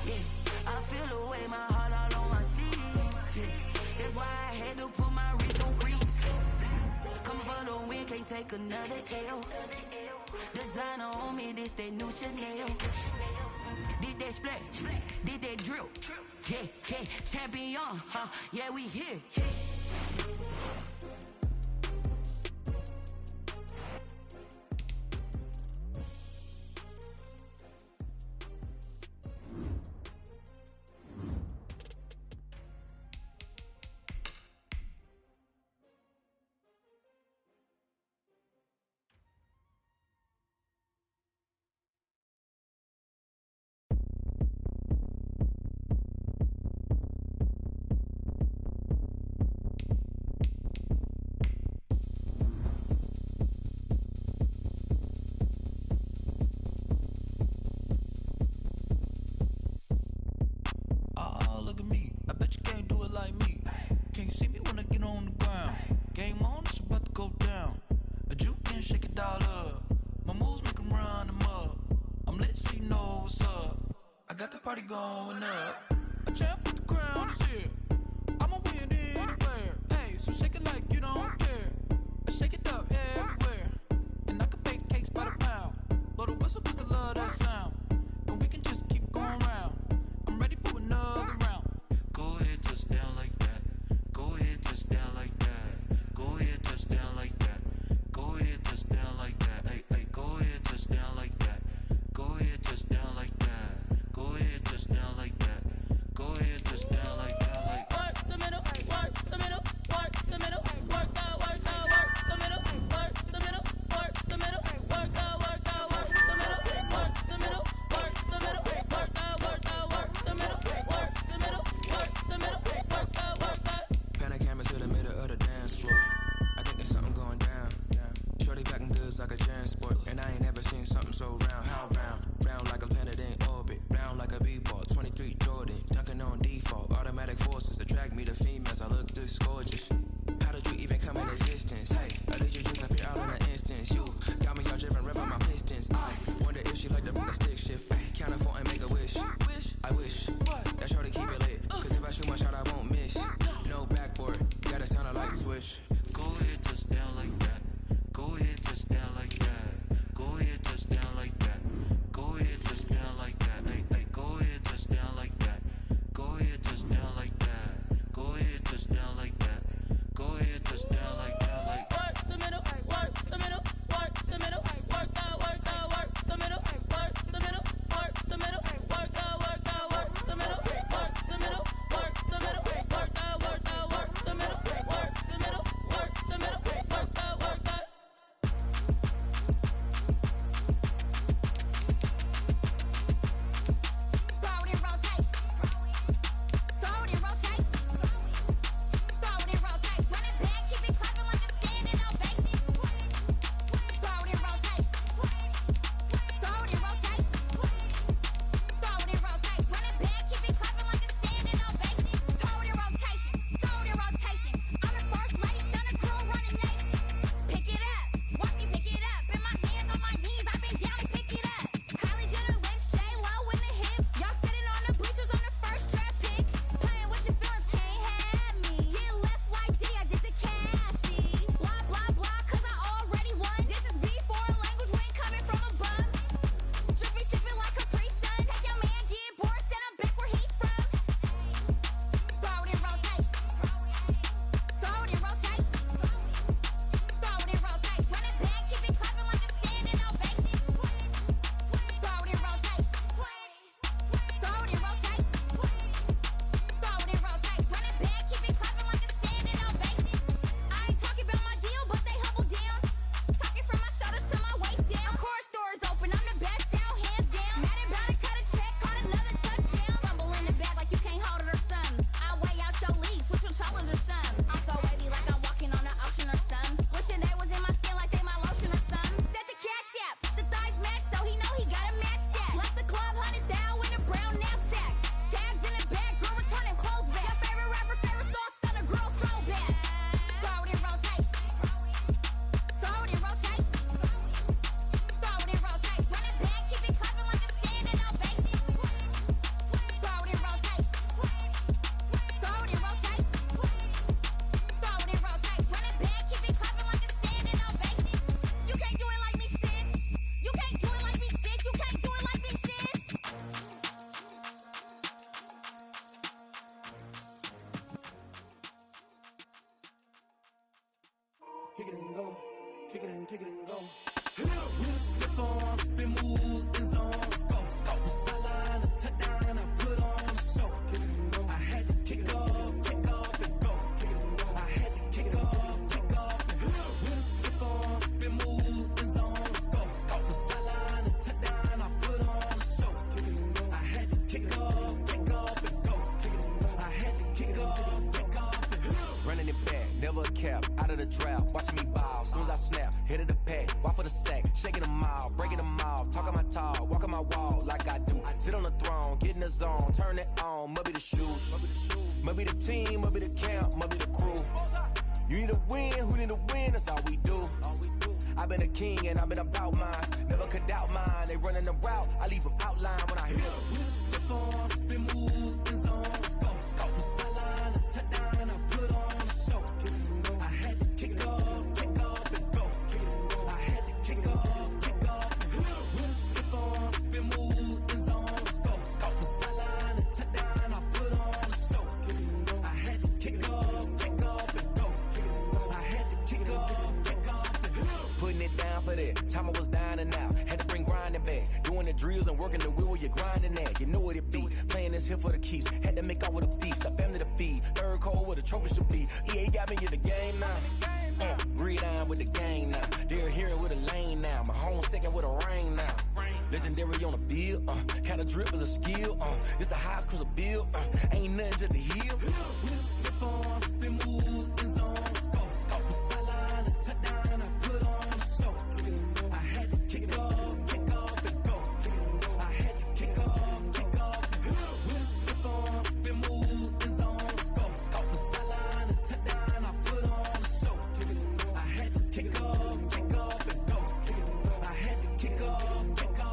Yeah, I feel the way, my heart all on my sleeve. Yeah, that's why I had to put my wrist on freeze. Coming for the win, can't take another L. Designer on me, this that new Chanel. Did that splash, did that drill. Yeah, champion, yeah, we here. Look at me, I bet you can't do it like me. Can't see me when I get on the ground. Game on, it's about to go down. A juke and shake it all up. My moves make 'em run them up. I'm lit so you know what's up. I got the party going up. A champ with the crown is here. I'ma win anywhere. Hey, so shake it like you don't care. I shake it up everywhere. And I can bake cakes by the pound. Blow the whistle 'cause I love that sound. And we can just keep going round. I'm ready for another round. Go ahead, touch down like that. Go ahead, touch down like that. Go ahead, touch down like that. Go ahead, touch down like that. Hey, go ahead, touch down like that. Go ahead, touch down like that. Go ahead, touch down like that. Go ahead, touch down like that. Like Work the middle, work the middle, work the middle, work the kick it and go, kick it and go. We stiff on, spin move, in zone, go. The sideline, a touchdown, I put on a show. I had to kick off and go. I had to kick off and go. We stiff on, spin move, in zone, go. The sideline, a touchdown, I put on a show. I had to kick off and go. I had to kick off and go. Running it back, never a cap, out of the draft, watching me ball. Soon as I snap, hit of the pack, walk for the sack, shaking them all, breaking them all, talking my talk, walking my wall like I do. Sit on the throne, get in the zone, turn it on, must be the shoes, must be the team, must be the camp, must be the crew. You need to win, who need to win, that's all we do. I've been a king and I've been about mine, never could doubt mine. They running the route, I leave them outline when I hit them. We stiff on, spin move, in zone, go. The sideline, a touchdown, I put on a show. I had to kick off and go. I had to kick off and go. We stiff on, spin move, in zone, go. The sideline, a touchdown, I put on a show. I had to kick off and go. I had to kick off and go. Putting it down for that, time I was dying and out. Had to bring grinding back, doing the drills and working the wheel where you're grinding at. You know what it be, playing this here for the keeps. Had to make out with a feast, a family to feed. Third cold where the trophy should be. EA got me in the game now. Breed on with the game now. They're here with a lane now. My home second with a rain now. Legendary on the field, kind of drip is a skill. It's the highest cruiser bill, ain't nothing just to heal. We stiff on, spin move, in zone, go. The sideline, a touchdown, I put on a show. I had to kick off and go. I had to kick off and go. We stiff on, spin move, in zone, go. The sideline, a touchdown, I put on a show. I had to kick off and go. I had to kick off and go.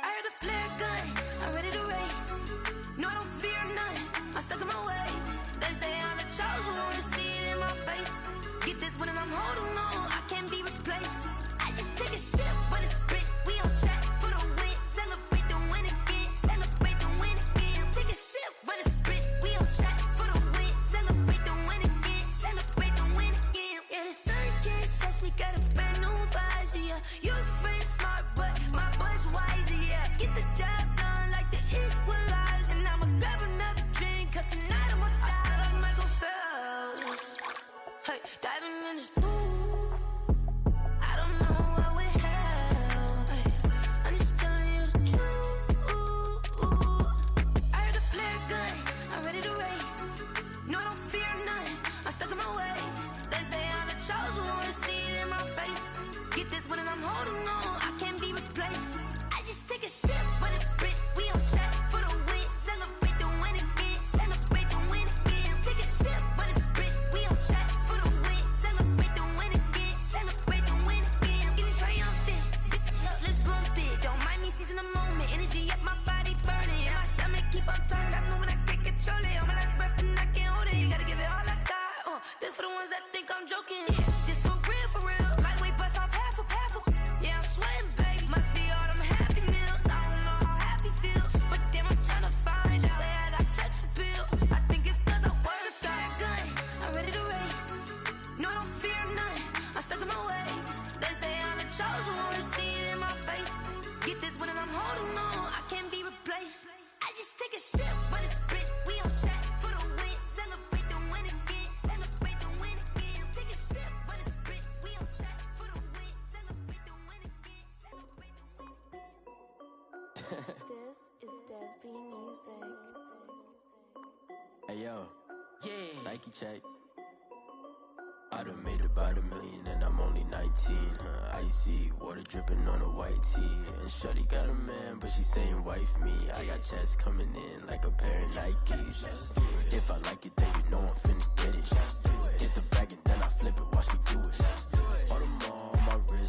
I heard the flare gun, I'm ready to race. No, I don't fear none, I'm stuck in my ways. They say I'm the chosen one, to see it in my face. Get this one and I'm holding on, I can't be replaced. I just take a sip, but it's split, we on track for the win. Celebrate the win again, celebrate the win again. Take a sip, but it's split, we on track for the win. Celebrate the win again, celebrate the win again. Yeah, the sun can't touch me, got a brand new visor, yeah. You're friend smart, but my bud's wiser, yeah. Get the job done like the equalizer. And I'ma grab another drink, cause tonight I'ma die like Michael Phelps. Hey, diving in this pool, I don't know what would help. Hey, I'm just telling you the truth. I heard the flare gun, I'm ready to race. No, I don't fear none, I'm stuck in my ways. They say I'm the chosen one, to see it in my face. Get this one and I'm holding on, I can't be replaced. I just take a sip, but it's split, we on track for the win. Celebrate the win again, celebrate the win again. Take a sip, but it's split, we on track for the win. Celebrate the win again, celebrate the win again. Get it triumphant, look, let's bump it. Don't mind me seizing the moment, energy up my body burning. And my stomach keep up turning, stop moving, I can't control it. On my last breath and I can't hold it, you gotta give it all I got. This for the ones that think I'm joking. This for real, lightweight bust off half a. Yeah, I'm sweating, baby, must be all them happy meals. I don't know how happy feels, but damn, I'm trying to find out. Say I got sex appeal, I think it's cause I work out. Gun, I'm ready to race. No, I don't fear none, I'm stuck in my ways. They say I'm the chosen one, to see it in my face. Get this one and I'm holding on, I can't be replaced. I just take a sip, but it's split, we on track for the win. Celebrate the win again, celebrate the win again. Take a sip, but it's split, we on track for the win. Celebrate the win again, celebrate the win. This is Dev B Music. Hey yo, yeah, Nike check. I done made about $1 million and I'm only 19. Icy water dripping on a white tee. And shorty got a man, but she saying wife me. I got checks coming in like a pair of Nikes. If I like it, then you know I'm finna get it. Hit the bag and then I flip it, watch me do it. Audemars on my wrist.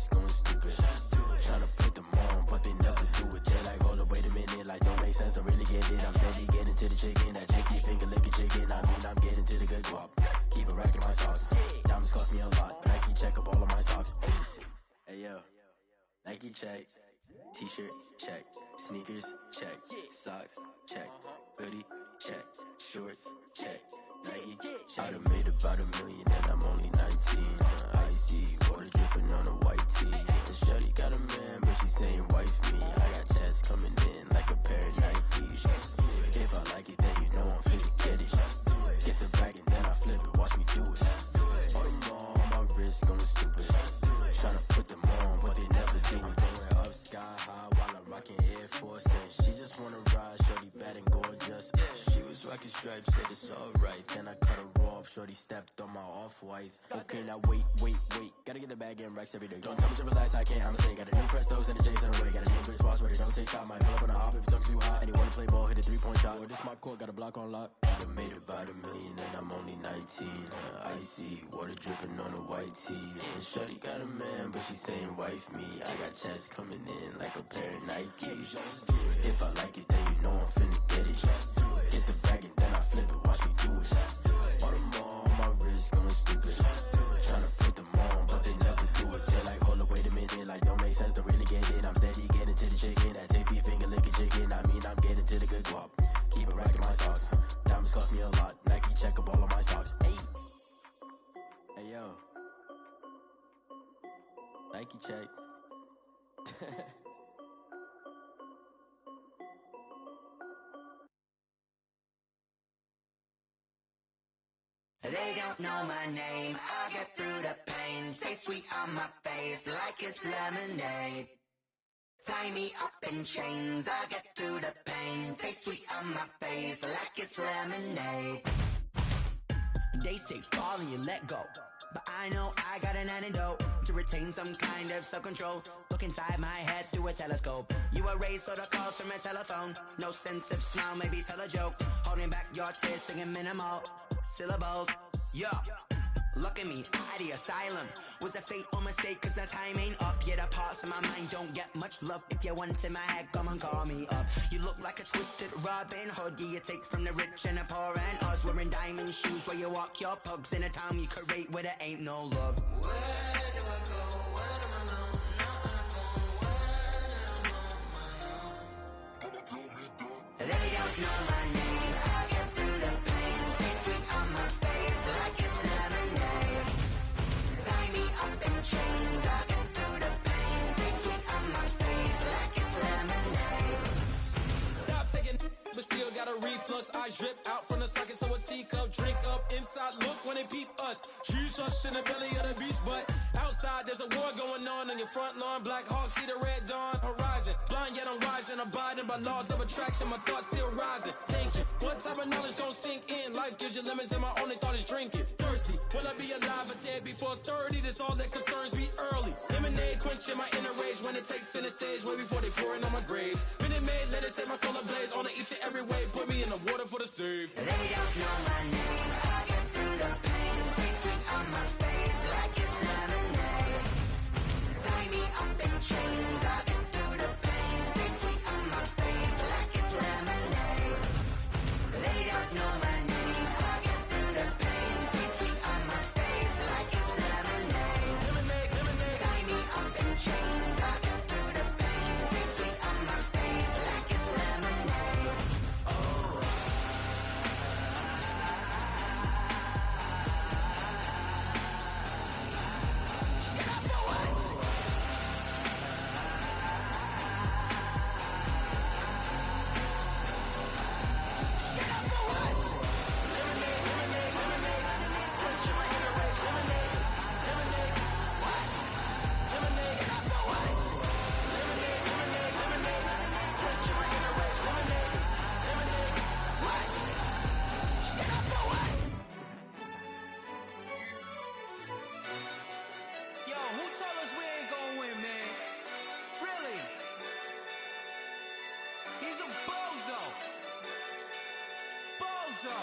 Nike check, t-shirt check, sneakers check, socks check, hoodie check, shorts check, Nike check. I done made about $1 million and I'm only 19. Icy water dripping on a white tee. And shorty got a man, but she saying wife me. I got checks coming in like a pair of Nikes. If I like it, then you know I'm finna get it. Get the bag and then I flip it, watch me do it. All them on my wrist going stupid. Tryna put them on, but they never do it. Going up sky high while I'm rocking Air Force. And she just wanna ride, shorty bad and gorgeous. She was rocking stripes, said it's alright. Then I cut her off, shorty stepped on my off-whites. Okay, now wait. Gotta get the bag and racks every day. Don't tell me to relax, I can't, I'm saying. Got a new Prestos and a J's in the way. Got a new bitch boss, but it don't take time. Might pull up on a hop if it talks too hot. And he wanna play ball, hit a 3-point shot. Or this my court, got a block on lock. I done made about $1 million and I'm only 19. Icy water dripping on a white tee. And shorty got a man, but she saying wife me. I got checks coming in like a pair of Nikes. If I like it, then you know I'm finna get it. Get the bag and then I flip it, watch me do it. All them on my wrist going stupid. Tryna put them on, but they never do it. They're like, hold up, wait a minute, like don't make sense, don't really get it. I'm steady getting to the chicken, that tasty finger licking chicken. I mean, I'm getting to the good guap. Keep it racking my socks. Diamonds cost me a lot. Nike check up all of my socks. Hey yo, Nike check. They don't know my name, I get through the pain. Taste sweet on my face like it's lemonade. Tie me up in chains, I get through the pain. Taste sweet on my face like it's lemonade. They say fall and you let go, but I know I got an antidote to retain some kind of self-control. Look inside my head through a telescope. You erase all the calls from a telephone. No sense of smile, maybe tell a joke. Holding back your tears, singing minimal syllables. Yeah, look at me, out of the asylum. Was a fate or mistake, cause the time ain't up. Yeah, the parts of my mind don't get much love. If you want in my head, come and call me up. You look like a twisted Robin Hood. Yeah, you take from the rich and the poor and us. Wearing diamond shoes where you walk your pugs. In a town you create where there ain't no love. Where do I go? Where am I alone? Not on the phone. When I'm on my own. They don't know my name. I get through the pain. Taste sweet on my face like it's lemonade. Tie me up in chains. I get through the pain. Taste sweet on my face like it's lemonade. Stop taking but still got a reflux. Eyes drip out from the socket to a teacup. Drink up inside, look when they peep us. She's us in the belly of the beast, but outside there's a war going on your front lawn. Black Hawk, see the red dawn horizon. Blind yet I'm rising, abiding by laws of attraction. My thoughts still rising, thinking what type of knowledge gon' sink in? Life gives you lemons and my only thought is drinking. Thirsty, will I be alive or dead before 30? That's all that concerns me early. Lemonade quenching my inner rage when it takes center stage way before they pouring on my grave. Minute Maid, let it set my soul ablaze on each and every way. Put me in the water for the save. They don't know my name. I get through the pain. Taste sweet on my face like it's lemonade. Tie me up in chains. I get through the pain. Taste sweet on my face like it's lemonade. They don't know my name. I get through the pain. Taste sweet on my face like it's lemonade. Tie me up in chains. I get through the pain. Taste sweet on my face like it's lemonade. Oh. Yo, who told us we ain't gonna win, man? Really? He's a bozo. Bozo.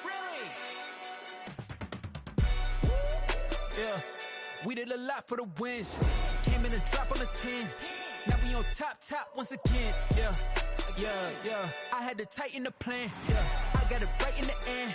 Really? Yeah, we did a lot for the wins. Came in a drop on the 10. Now we on top once again. Yeah. I had to tighten the plan. Yeah. I got it right in the end.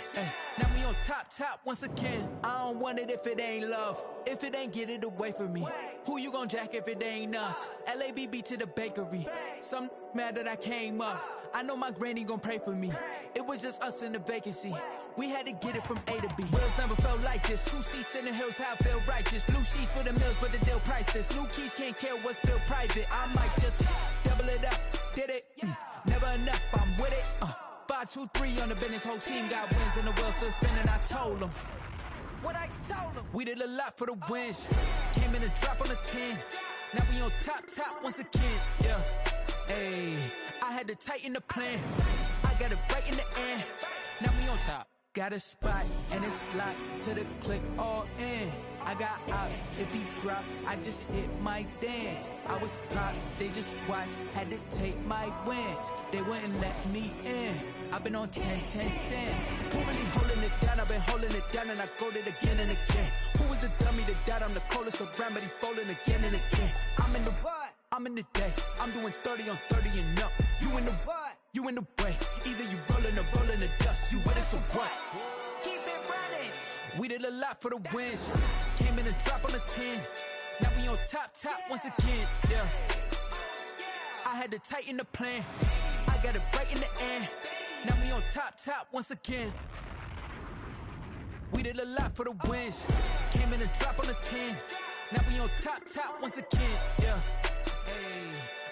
Now we on top once again. I don't want it if it ain't love. If it ain't, get it away from me. Who you gon' jack if it ain't us? LABB to the bakery. Some mad that I came up. I know my granny gon' pray for me. It was just us in the vacancy. We had to get it from A to B. Wheels never felt like this. 2 seats in the hills, how I feel righteous. Blue sheets for the mills, but the deal priceless. New keys can't care what's still private. I might just double it up. Did it? Never enough, I'm with it. 5, 2, 3 on the business. Whole team got wins and the wheels still spinning. I told them what I told them. We did a lot for the wins. Came in and drop on the 10. Now we on top once again. Yeah. Hey, I had to tighten the plan. I got it right in the end. Now we on top. Got a spot and it's locked to the click all in. I got ops, if he drop, I just hit my dance. I was pop, they just watched, had to take my wins. They wouldn't let me in. I've been on 10 cents. Who really holding it down? I've been holding it down and I go it again and again. Who is a dummy to doubt? I'm the coldest around, but he folding again and again. I'm in the what? I'm in the day. I'm doing 30 on 30 and up. You in the what? You in the way. Either you rolling or rolling the dust. You with us or what? Keep it running. We did a lot for the wins. Came in and drop on the 10. Now we on top once again. Yeah. I had to tighten the plan. I got it right in the end. Now we on top once again. We did a lot for the wins. Came in and drop on the 10. Now we on top once again. Yeah. Hey.